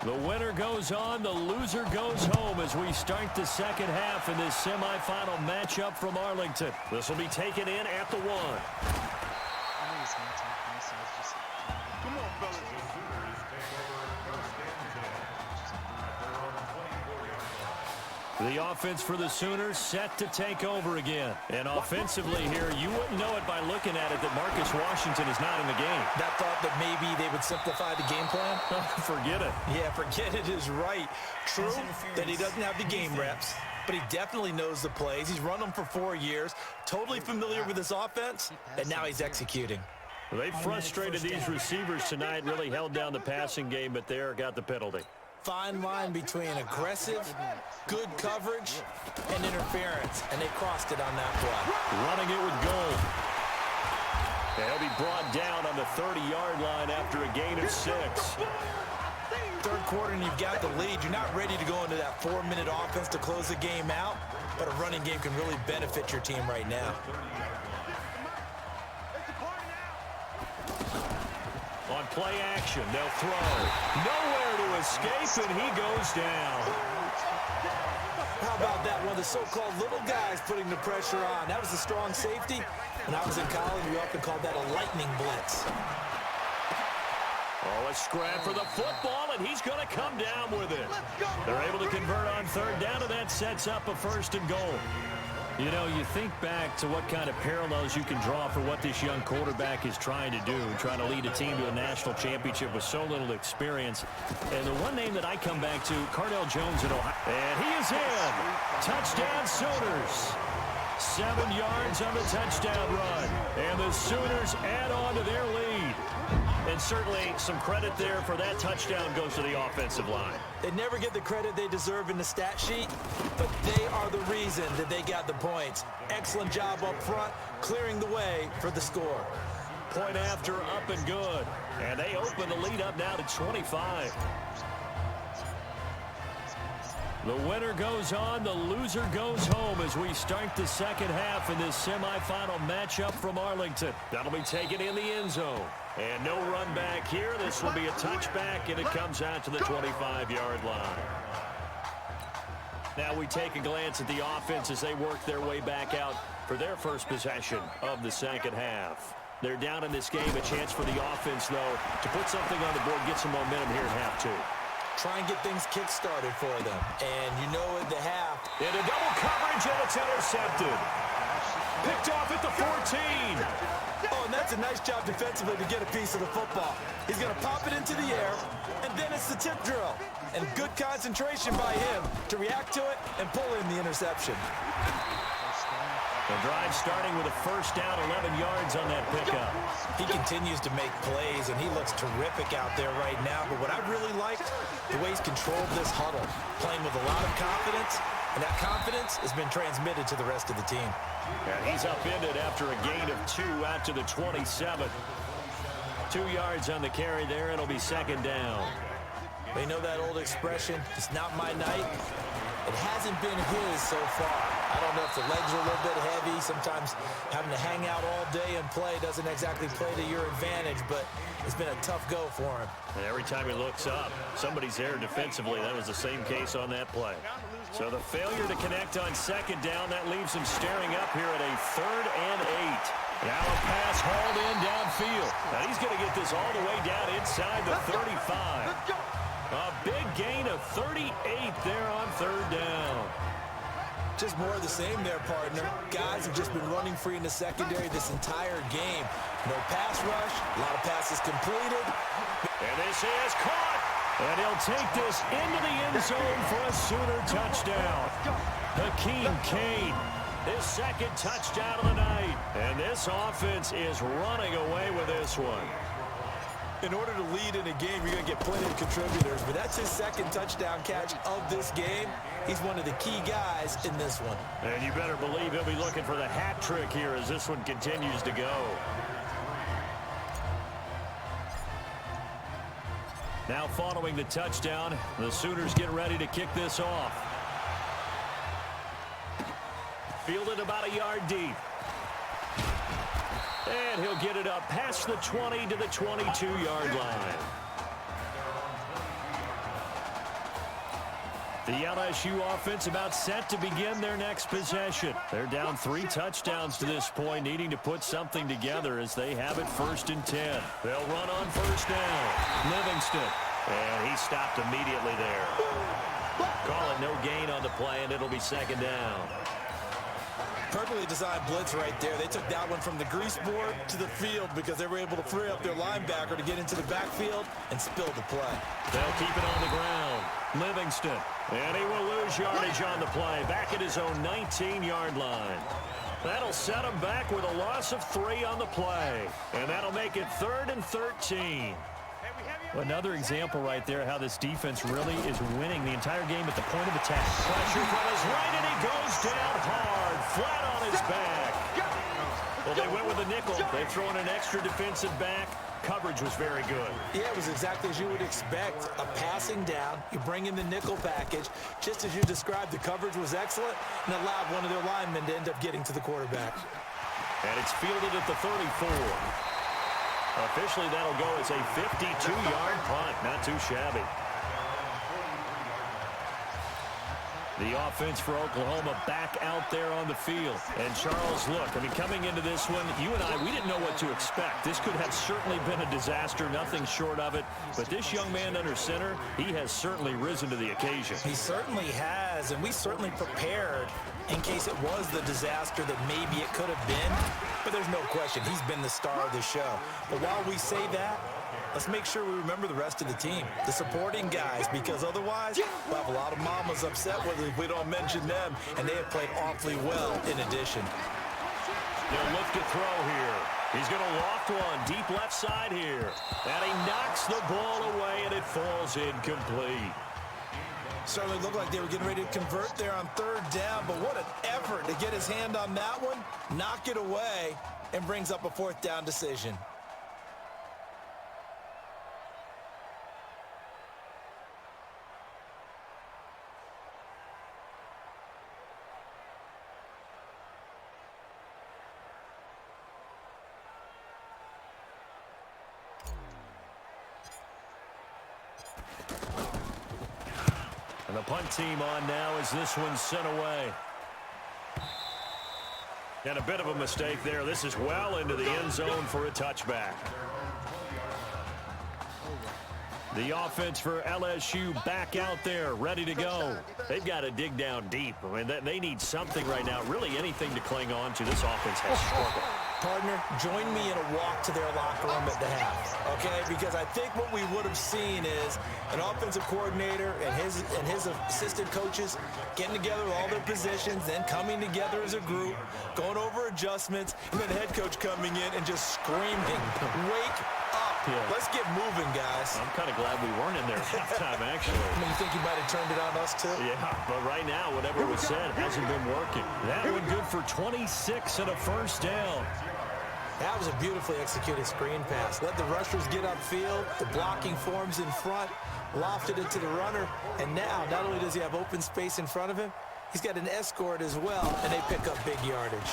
The winner goes on, the loser goes home as we start the second half in this semifinal matchup from Arlington. This will be taken in at the 1. I knew he was going to take me, so I was just... Come on, fellas. The offense for the Sooners set to take over again. And offensively here, you wouldn't know it by looking at it that Marcus Washington is not in the game. That thought that maybe they would simplify the game plan? Forget it. Yeah, forget it is right. True that he doesn't have the game reps, but he definitely knows the plays. He's run them for 4 years, totally familiar with this offense, and now he's executing. They frustrated these receivers tonight, really held down the passing game, but there got the penalty. Fine line between aggressive, good coverage, and interference, and they crossed it on that play. Running it with goal. He'll be brought down on the 30-yard line after a gain of 6. Third quarter and you've got the lead. You're not ready to go into that 4-minute offense to close the game out, but a running game can really benefit your team right now. On play action, they'll throw. Nowhere to escape, and he goes down. How about that? One of the so-called little guys putting the pressure on. That was a strong safety. When I was in college, we often called that a lightning blitz. Oh, a scrap for the football, and he's going to come down with it. They're able to convert on third down, and that sets up a 1st and goal. You know, you think back to what kind of parallels you can draw for what this young quarterback is trying to do, trying to lead a team to a national championship with so little experience. And the one name that I come back to, Cardell Jones at Ohio. And he is in. Touchdown Sooners. 7 yards on the touchdown run. And the Sooners add on to their lead. And certainly some credit there for that touchdown goes to the offensive line. They never get the credit they deserve in the stat sheet, but they are the reason that they got the points. Excellent job up front, clearing the way for the score. Point after, up and good. And they open the lead up now to 25. The winner goes on, the loser goes home as we start the second half in this semifinal matchup from Arlington. That'll be taken in the end zone. And no run back here. This will be a touchback, and it comes out to the 25-yard line. Now we take a glance at the offense as they work their way back out for their first possession of the second half. They're down in this game. A chance for the offense, though, to put something on the board, get some momentum here in half 2. Try and get things kick-started for them. And you know at the half. Into double coverage, and it's intercepted. Picked off at the 14. Oh, and that's a nice job defensively to get a piece of the football. He's going to pop it into the air, and then it's the tip drill. And good concentration by him to react to it and pull in the interception. The drive starting with a first down, 11 yards on that pickup. He continues to make plays, and he looks terrific out there right now. But what I really liked, the way he's controlled this huddle, playing with a lot of confidence, and that confidence has been transmitted to the rest of the team. And he's upended after a gain of 2 out to the 27. 2 yards on the carry there. It'll be second down. They know that old expression, it's not my night. It hasn't been his so far. I don't know if the legs are a little bit heavy. Sometimes having to hang out all day and play doesn't exactly play to your advantage, but it's been a tough go for him. And every time he looks up, somebody's there defensively. That was the same case on that play. So the failure to connect on second down, that leaves him staring up here at a 3rd and 8. Now a pass hauled in downfield. Now he's going to get this all the way down inside the 35. A big gain of 38 there on 3rd down. Just more of the same there, partner. Guys have just been running free in the secondary this entire game. No pass rush, a lot of passes completed. And this is caught. And he'll take this into the end zone for a Sooner touchdown. Hakeem Kane, his 2nd touchdown of the night. And this offense is running away with this one. In order to lead in a game, you're going to get plenty of contributors, but that's his 2nd touchdown catch of this game. He's one of the key guys in this one. And you better believe he'll be looking for the hat trick here as this one continues to go. Now following the touchdown, the Sooners get ready to kick this off. Fielded about a yard deep. And he'll get it up past the 20 to the 22-yard line. The LSU offense about set to begin their next possession. They're down 3 touchdowns to this point, needing to put something together as they have it 1st and 10. They'll run on 1st down. Livingston. And he stopped immediately there. Calling no gain on the play, and it'll be 2nd down. Perfectly designed blitz right there. They took that one from the grease board to the field because they were able to free up their linebacker to get into the backfield and spill the play. They'll keep it on the ground. Livingston. And he will lose yardage on the play. Back at his own 19-yard line. That'll set him back with a loss of 3 on the play. And that'll make it 3rd and 13. Another example right there how this defense really is winning the entire game at the point of attack. Pressure from his right, and he goes down hard, flat on his back. Well, they went with a nickel. They throw in an extra defensive back. Coverage was very good. Yeah, it was exactly as you would expect. A passing down, you bring in the nickel package. Just as you described, the coverage was excellent and allowed one of their linemen to end up getting to the quarterback. And it's fielded at the 34. Officially, that'll go as a 52-yard punt. Not too shabby. The offense for Oklahoma back out there on the field. And Charles, look, I mean, coming into this one, you and I, we didn't know what to expect. This could have certainly been a disaster, nothing short of it. But this young man under center, he has certainly risen to the occasion. He certainly has, and we certainly prepared in case it was the disaster that maybe it could have been. But there's no question, he's been the star of the show. But while we say that, let's make sure we remember the rest of the team, the supporting guys, because otherwise we'll have a lot of mamas upset with us if we don't mention them, and they have played awfully well in addition. They'll look to throw here. He's going to loft one deep left side here. And he knocks the ball away, and it falls incomplete. Certainly looked like they were getting ready to convert there on 3rd down, but what an effort to get his hand on that one, knock it away, and brings up a 4th down decision. And the punt team on now as this one's sent away. And a bit of a mistake there. This is well into the end zone for a touchback. The offense for LSU back out there, ready to go. They've got to dig down deep. I mean, they need something right now, really anything to cling on to. This offense has struggled. Partner, join me in a walk to their locker room at the half, okay? Because I think what we would have seen is an offensive coordinator and his assistant coaches getting together with all their positions, then coming together as a group, going over adjustments, and then the head coach coming in and just screaming, wake up. Yeah. Let's get moving, guys. I'm kind of glad we weren't in there at halftime, actually. I mean, you think he might have turned it on us, too? Yeah, but right now, whatever was said hasn't been working. That one good for 26 and a 1st down. That was a beautifully executed screen pass. Let the rushers get upfield, the blocking forms in front, lofted it to the runner, and now not only does he have open space in front of him, He's got an escort as well, and they pick up big yardage.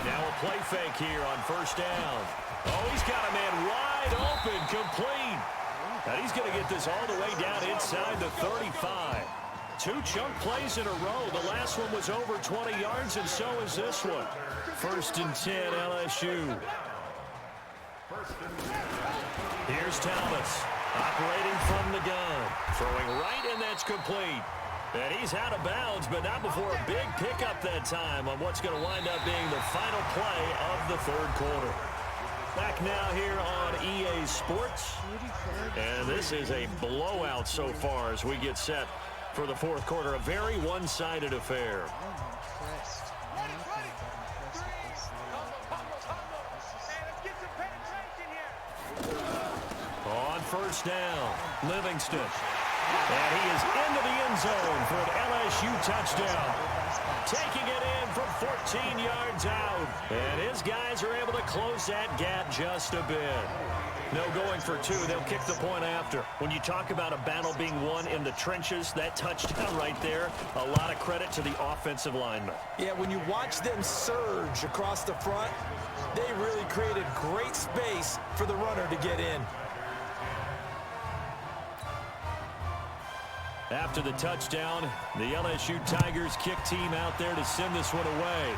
Now a play fake here on first down. Oh, he's got a man wide open, complete. And he's going to get this all the way down inside the 35. 2 chunk plays in a row. The last one was over 20 yards, and so is this one. First and 10, LSU. Here's Thomas, operating from the gun. Throwing right, and that's complete. And he's out of bounds, but not before a big pickup that time on what's going to wind up being the final play of the third quarter. Back now here on EA Sports. And this is a blowout so far as we get set for the fourth quarter. A very one-sided affair. On first down, Livingston. And he is into the end zone for an LSU touchdown. Taking it in from 14 yards out. And his guys are able to close that gap just a bit. No going for 2. They'll kick the point after. When you talk about a battle being won in the trenches, that touchdown right there, a lot of credit to the offensive linemen. Yeah, when you watch them surge across the front, they really created great space for the runner to get in. After the touchdown, the LSU Tigers kick team out there to send this one away.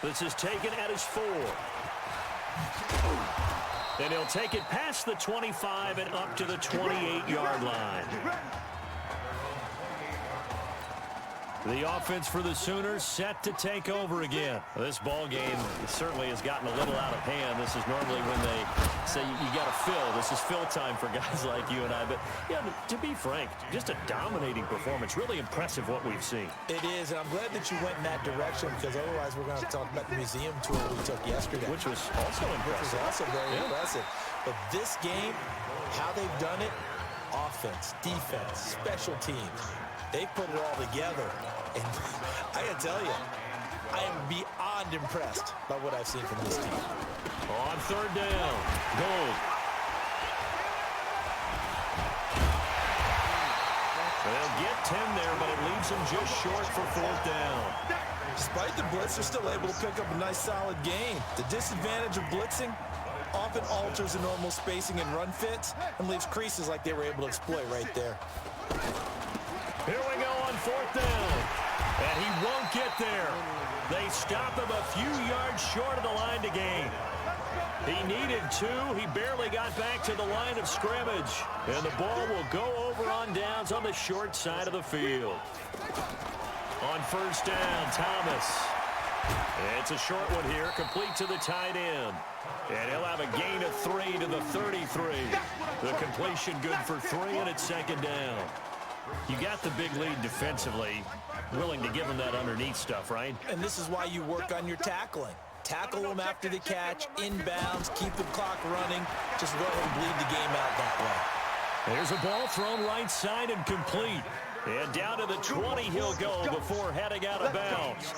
This is taken at his 4. And he'll take it past the 25 and up to the 28-yard line. The offense for the Sooners set to take over again. This ball game certainly has gotten a little out of hand. This is normally when they say you got to fill. This is fill time for guys like you and I. But yeah, to be frank, just a dominating performance. Really impressive what we've seen. It is, and I'm glad that you went in that direction because otherwise we're going to talk about the museum tour we took yesterday. Which was also impressive. Which was also very impressive. But this game, how they've done it, offense, defense, special teams, they put it all together. And I got to tell you, I am beyond impressed by what I've seen from this team. On third down, Gold. They'll get 10 there, but it leaves them just short for fourth down. Despite the blitz, they're still able to pick up a nice, solid gain. The disadvantage of blitzing often alters the normal spacing and run fits and leaves creases like they were able to exploit right there. Here we go on fourth down. And he won't get there. They stop him a few yards short of the line to gain. He needed 2. He barely got back to the line of scrimmage. And the ball will go over on downs on the short side of the field. On first down, Thomas. It's a short one here, complete to the tight end. And he'll have a gain of 3 to the 33. The completion good for 3, and it's second down. You got the big lead defensively, willing to give them that underneath stuff, right? And this is why you work on your tackling. Tackle them after the catch, inbounds, keep the clock running. Just go ahead and bleed the game out that way. There's a ball thrown right side and complete. And down to the 20 he'll go before heading out of bounds.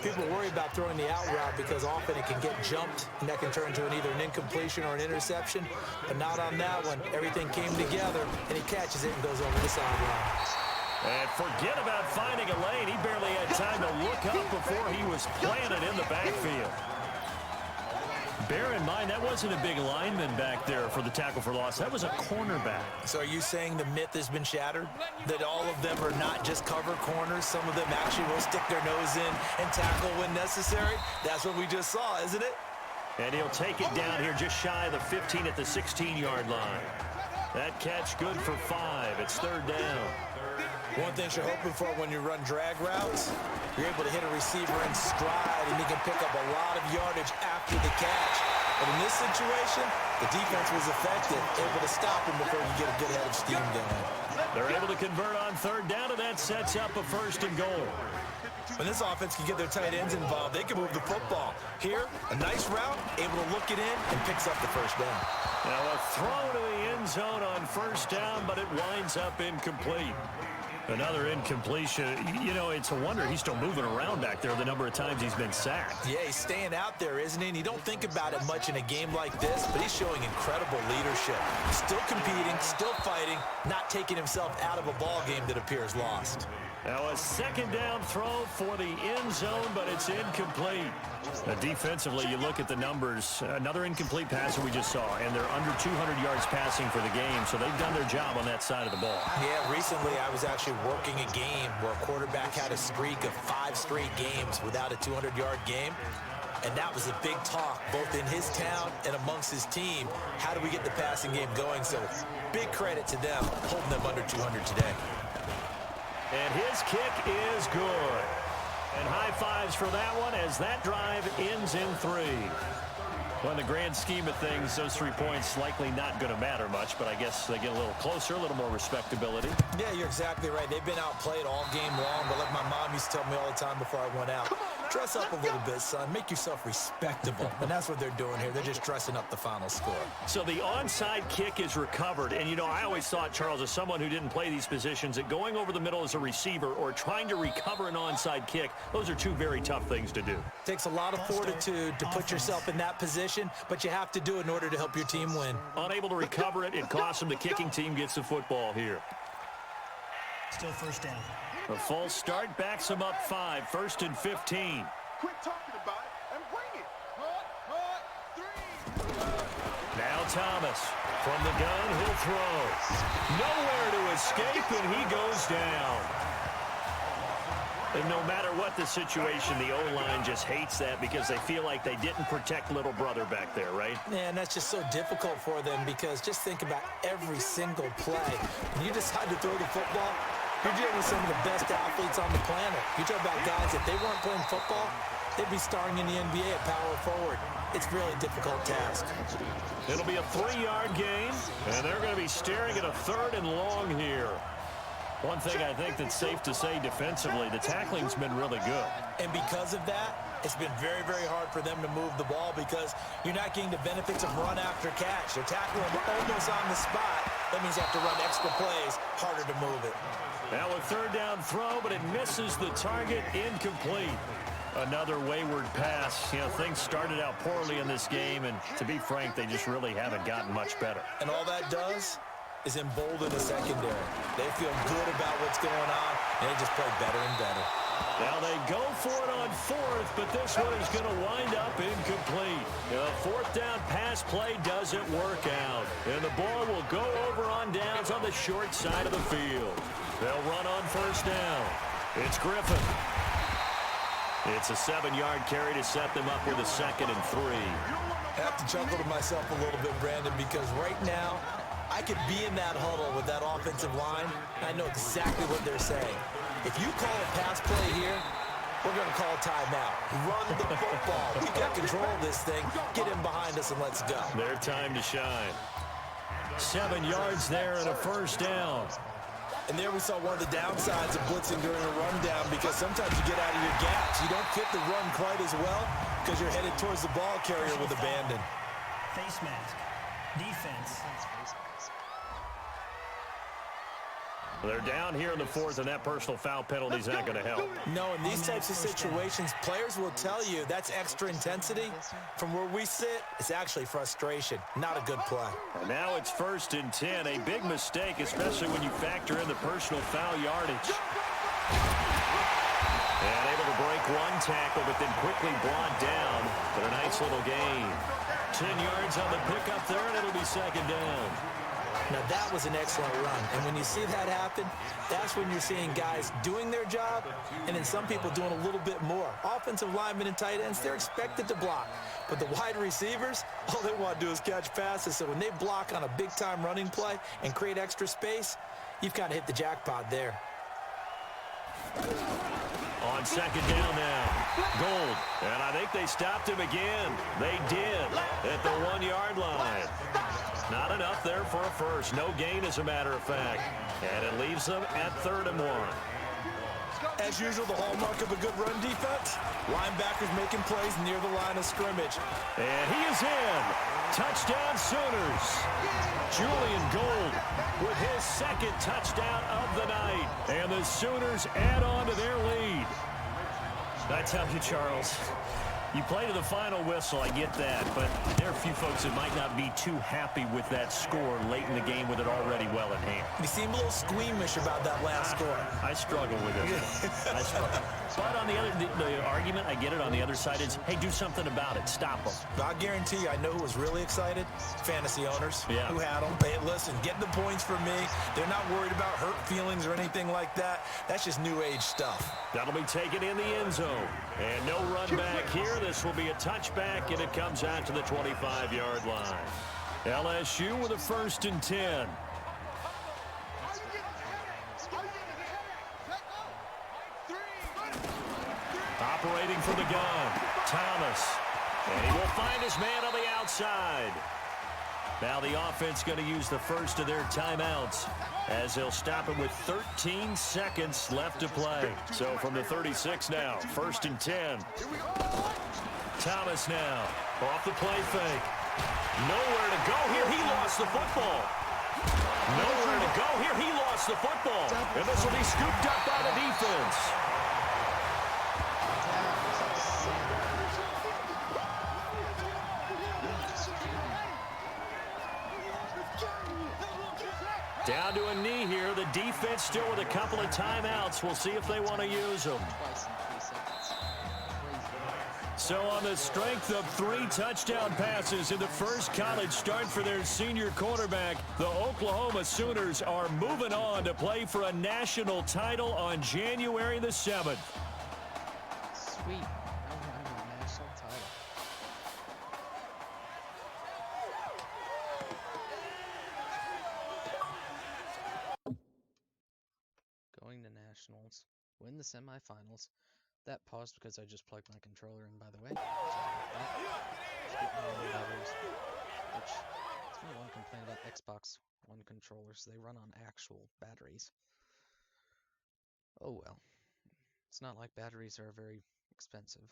People worry about throwing the out route because often it can get jumped, and that can turn into either an incompletion or an interception. But not on that one. Everything came together, and he catches it and goes over the sideline. And forget about finding a lane. He barely had time to look up before he was planted in the backfield. Bear in mind, that wasn't a big lineman back there for the tackle for loss. That was a cornerback. So are you saying the myth has been shattered? That all of them are not just cover corners? Some of them actually will stick their nose in and tackle when necessary? That's what we just saw, isn't it? And he'll take it down here just shy of the 15 at the 16-yard line. That catch good for 5. It's third down. One thing you're hoping for when you run drag routes, you're able to hit a receiver in stride, and he can pick up a lot of yardage after the catch. But in this situation, the defense was effective, able to stop him before you get a good head of steam going. They're able to convert on third down, and that sets up a first and goal. When this offense can get their tight ends involved, they can move the football. Here, a nice route, able to look it in, and picks up the first down. Now a throw to the end zone on first down, but it winds up incomplete. Another incompletion. You know, it's a wonder he's still moving around back there the number of times he's been sacked. Yeah, he's staying out there, isn't he? And you don't think about it much in a game like this, but he's showing incredible leadership. Still competing, still fighting, not taking himself out of a ball game that appears lost. Now a second down throw for the end zone, but it's incomplete. Defensively, you look at the numbers. Another incomplete passer we just saw, and they're under 200 yards passing for the game, so they've done their job on that side of the ball. Yeah, recently I was actually working a game where a quarterback had a streak of 5 straight games without a 200-yard game. And that was a big talk, both in his town and amongst his team. How do we get the passing game going? So big credit to them, holding them under 200 today. And his kick is good. And high fives for that one as that drive ends in 3. Well, in the grand scheme of things, those 3 points likely not going to matter much, but I guess they get a little closer, a little more respectability. Yeah, you're exactly right. They've been outplayed all game long, but like my mom used to tell me all the time before I went out, dress up a little bit, son. Make yourself respectable. And that's what they're doing here. They're just dressing up the final score. So the onside kick is recovered. And, you know, I always thought, Charles, as someone who didn't play these positions, that going over the middle as a receiver or trying to recover an onside kick, those are 2 very tough things to do. Takes a lot of fortitude to put yourself in that position, but you have to do it in order to help your team win. Unable to recover it, it costs them. The kicking team gets the football here. Still first down. A false start backs them up 5, 1st and 15. Quit talking about it and bring it. 3. Now Thomas from the gun, he'll throw. Nowhere to escape, and he goes down. And no matter what the situation, the O-line just hates that because they feel like they didn't protect little brother back there, right? Yeah, and that's just so difficult for them because just think about every single play. When you decide to throw the football, you're dealing with some of the best athletes on the planet. You talk about guys, if they weren't playing football, they'd be starring in the NBA at power forward. It's really a difficult task. It'll be a 3-yard gain, and they're going to be staring at a 3rd and long here. One thing I think that's safe to say defensively, the tackling's been really good. And because of that, it's been very, very hard for them to move the ball because you're not getting the benefits of run after catch. They're tackling almost on the spot. That means you have to run extra plays, harder to move it. Now a 3rd down throw, but it misses the target, incomplete. Another wayward pass. You know, things started out poorly in this game, and to be frank, they just really haven't gotten much better. And all that does is embolden the secondary. They feel good about what's going on, and they just play better and better. Now they go for it on 4th, but this one is going to wind up incomplete. The 4th down pass play doesn't work out, and the ball will go over on downs on the short side of the field. They'll run on 1st down. It's Griffin. It's a 7-yard carry to set them up with a 2nd and 3. I have to chuckle to myself a little bit, Brandon, because right now, I could be in that huddle with that offensive line. I know exactly what they're saying. If you call a pass play here, we're going to call a timeout. Run the football. We got control of this thing. Get him behind us and let's go. Their time to shine. 7 yards there and a 1st down. And there we saw one of the downsides of blitzing during a rundown because sometimes you get out of your gaps. You don't fit the run quite as well because you're headed towards the ball carrier with abandon. Face mask. Defense. They're down here in the 4th, and that personal foul penalty is not going to help. No, in these types of situations, players will tell you that's extra intensity. From where we sit, it's actually frustration. Not a good play. And now it's 1st and 10. A big mistake, especially when you factor in the personal foul yardage. And able to break one tackle, but then quickly brought down. But a nice little gain. 10 yards on the pickup there, and it'll be 2nd down. Now, that was an excellent run. And when you see that happen, that's when you're seeing guys doing their job and then some people doing a little bit more. Offensive linemen and tight ends, they're expected to block. But the wide receivers, all they want to do is catch passes. So when they block on a big-time running play and create extra space, you've kind of hit the jackpot there. On 2nd down now, Gold. And I think they stopped him again. They did at the 1-yard line. Not enough there for a first. No gain, as a matter of fact. And it leaves them at 3rd and 1. As usual, the hallmark of a good run defense, linebackers making plays near the line of scrimmage. And he is in. Touchdown Sooners. Julian Gold with his 2nd touchdown of the night. And the Sooners add on to their lead. I tell you, Charles, You play to the final whistle, I get that, but there are a few folks that might not be too happy with that score late in the game with it already well in hand. You seem a little squeamish about that last score. I struggle with it. I struggle. But on the other, the argument, I get it, on the other side is, hey, do something about it. Stop them. I guarantee you, I know who was really excited. Fantasy owners who had them. Hey, listen, get the points for me. They're not worried about hurt feelings or anything like that. That's just new age stuff. That'll be taken in the end zone. And no run back here. This will be a touchback, and it comes out to the 25-yard line. LSU with a 1st and 10. Operating from the gun, Thomas. And he will find his man on the outside. Now the offense going to use the first of their timeouts as they'll stop it with 13 seconds left to play. So from the 36 now, 1st and 10. Thomas now off the play fake. Nowhere to go here. He lost the football. Nowhere to go here. He lost the football. And this will be scooped up by the defense. Down to a knee here. The defense still with a couple of timeouts. We'll see if they want to use them. So on the strength of 3 touchdown passes in the first college start for their senior quarterback, the Oklahoma Sooners are moving on to play for a national title on January the 7th. Sweet. National title. Going to nationals, win the semifinals. That paused because I just plugged my controller in, by the way. Which, it's my one complaint about Xbox One controllers. They run on actual batteries. Oh well. It's not like batteries are very expensive.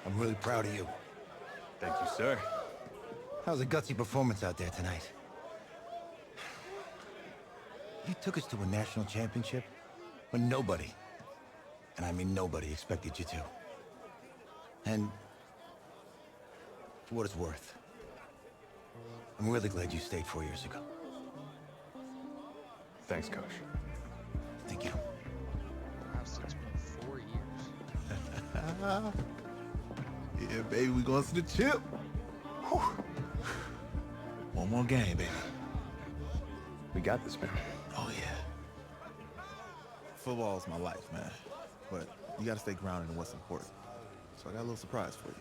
I'm really proud of you. Thank you, sir. That was a gutsy performance out there tonight. You took us to a national championship when nobody, and I mean nobody, expected you to. And for what it's worth, I'm really glad you stayed 4 years ago. Thanks, Coach. Thank you. Wow, so it's been 4 years. Yeah, baby, we going to the chip. Whew. One more game, baby. We got this, man. Oh, yeah. Football's my life, man. But you got to stay grounded in what's important. So I got a little surprise for you.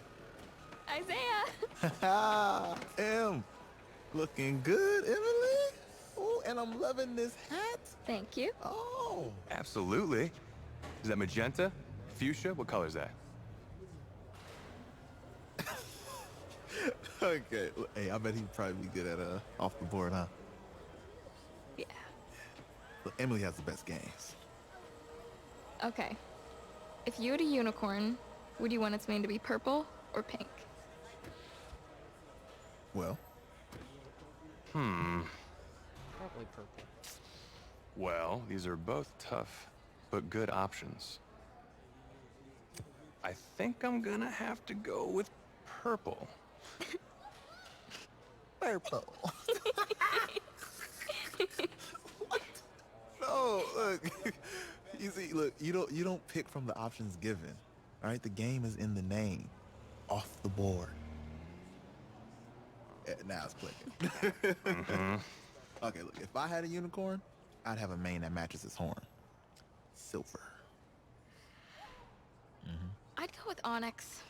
Isaiah! Em, looking good, Emily. Oh, and I'm loving this hat. Thank you. Oh. Absolutely. Is that magenta? Fuchsia? What color is that? Okay. Hey, I bet he'd probably be good at off the board, huh? Yeah. Look, Emily has the best games. Okay. If you had a unicorn, would you want its mane to be purple or pink? Well. Probably purple. Well, these are both tough, but good options. I think I'm gonna have to go with purple. Purple. What? No, look. You see, look, you don't pick from the options given. All right, the game is in the name. Off the board. Now it's clicking. Okay, look, if I had a unicorn, I'd have a mane that matches its horn. Silver. I'd go with onyx.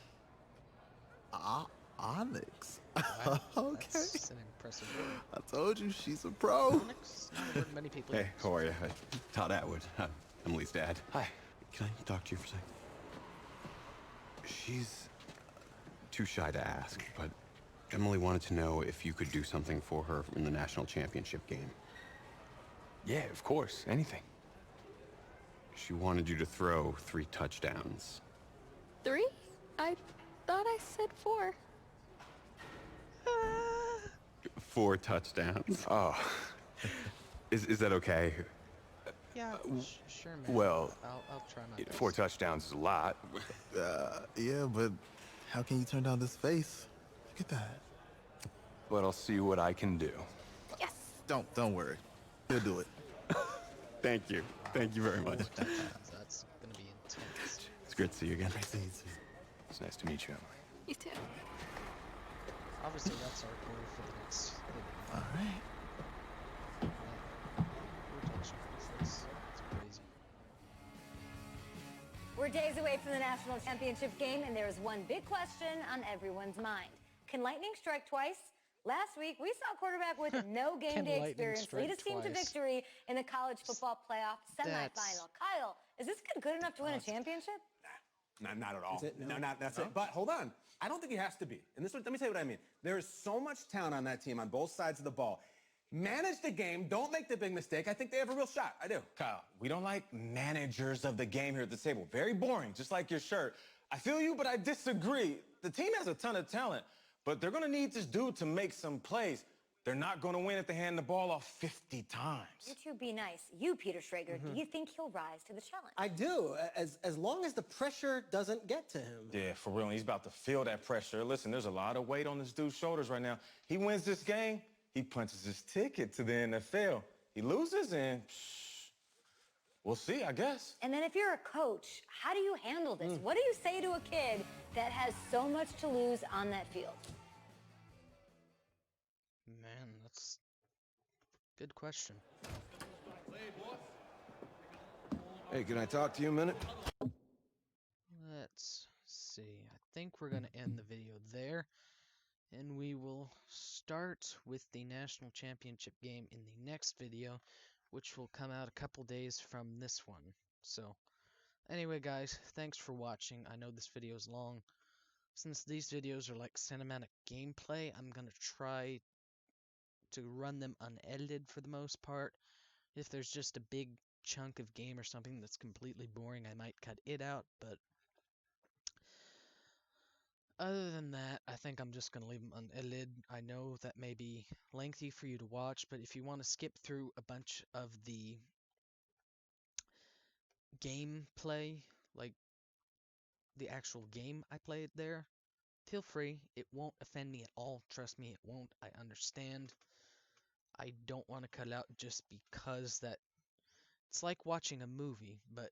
Onyx. Wow, Okay. That's an impressive word. I told you, she's a pro. Onyx, not a word many people Hey, use. how are you? Todd Atwood. I'm Emily's dad. Hi. Can I talk to you for a second? She's too shy to ask, but Emily wanted to know if you could do something for her in the national championship game. Yeah, of course. Anything. She wanted you to throw 3 touchdowns. 3? I thought I said 4. 4 touchdowns. Oh. Is that okay? Yeah, sure, man. Well, I'll try my best. 4 touchdowns is a lot. Yeah, but how can you turn down this face? Look at that. But I'll see what I can do. Yes. Don't worry. He'll do it. Thank you. Thank you very much. That's gonna be intense. It's great to see you again. It's nice to meet you, Emily. You too. Obviously, that's our goal for the next video. All right. That's crazy. We're days away from the national championship game, and there is one big question on everyone's mind. Can lightning strike twice? Last week, we saw a quarterback with no game day experience lead his team to victory in the college football playoff semifinal. Kyle, is this kid good enough to win a championship? Not at all. No, that's it. But hold on. I don't think he has to be. And let me tell you what I mean. There is so much talent on that team on both sides of the ball. Manage the game. Don't make the big mistake. I think they have a real shot. I do. Kyle, we don't like managers of the game here at the table. Very boring, just like your shirt. I feel you, but I disagree. The team has a ton of talent, but they're going to need this dude to make some plays. They're not going to win if they hand the ball off 50 times. You two be nice. You, Peter Schrager, do you think he'll rise to the challenge? I do, as long as the pressure doesn't get to him. Yeah, for real. He's about to feel that pressure. Listen, there's a lot of weight on this dude's shoulders right now. He wins this game, he punches his ticket to the NFL. He loses, and we'll see, I guess. And then if you're a coach, how do you handle this? What do you say to a kid that has so much to lose on that field? Man, that's a good question. Hey, can I talk to you a minute? Let's see. I think we're going to end the video there. And we will start with the national championship game in the next video, which will come out a couple days from this one. So, anyway, guys, thanks for watching. I know this video is long. Since these videos are like cinematic gameplay, I'm going to try to run them unedited for the most part. If there's just a big chunk of game or something that's completely boring, I might cut it out, but other than that, I think I'm just going to leave them unedited. I know that may be lengthy for you to watch, but if you want to skip through a bunch of the gameplay, like the actual game I played there, feel free. It won't offend me at all. Trust me, it won't. I understand. I don't want to cut it out just because that it's like watching a movie, but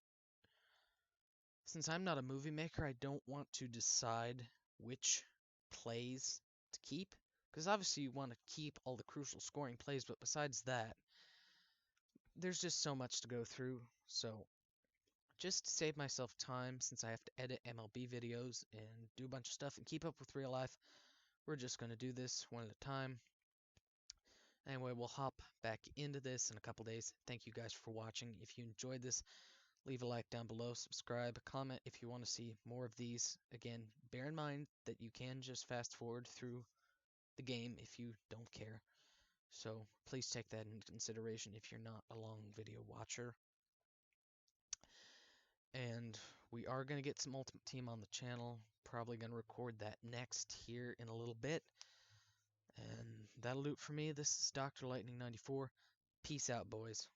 since I'm not a movie maker, I don't want to decide which plays to keep, because obviously you want to keep all the crucial scoring plays, but besides that, there's just so much to go through. So just to save myself time, since I have to edit MLB videos and do a bunch of stuff and keep up with real life, we're just going to do this one at a time. Anyway, we'll hop back into this in a couple days. Thank you guys for watching. If you enjoyed this, leave a like down below, subscribe, comment if you want to see more of these. Again, bear in mind that you can just fast forward through the game if you don't care. So please take that into consideration if you're not a long video watcher. And we are going to get some Ultimate Team on the channel. Probably going to record that next here in a little bit. And that'll do it for me. This is Dr. Lightning 94. Peace out, boys.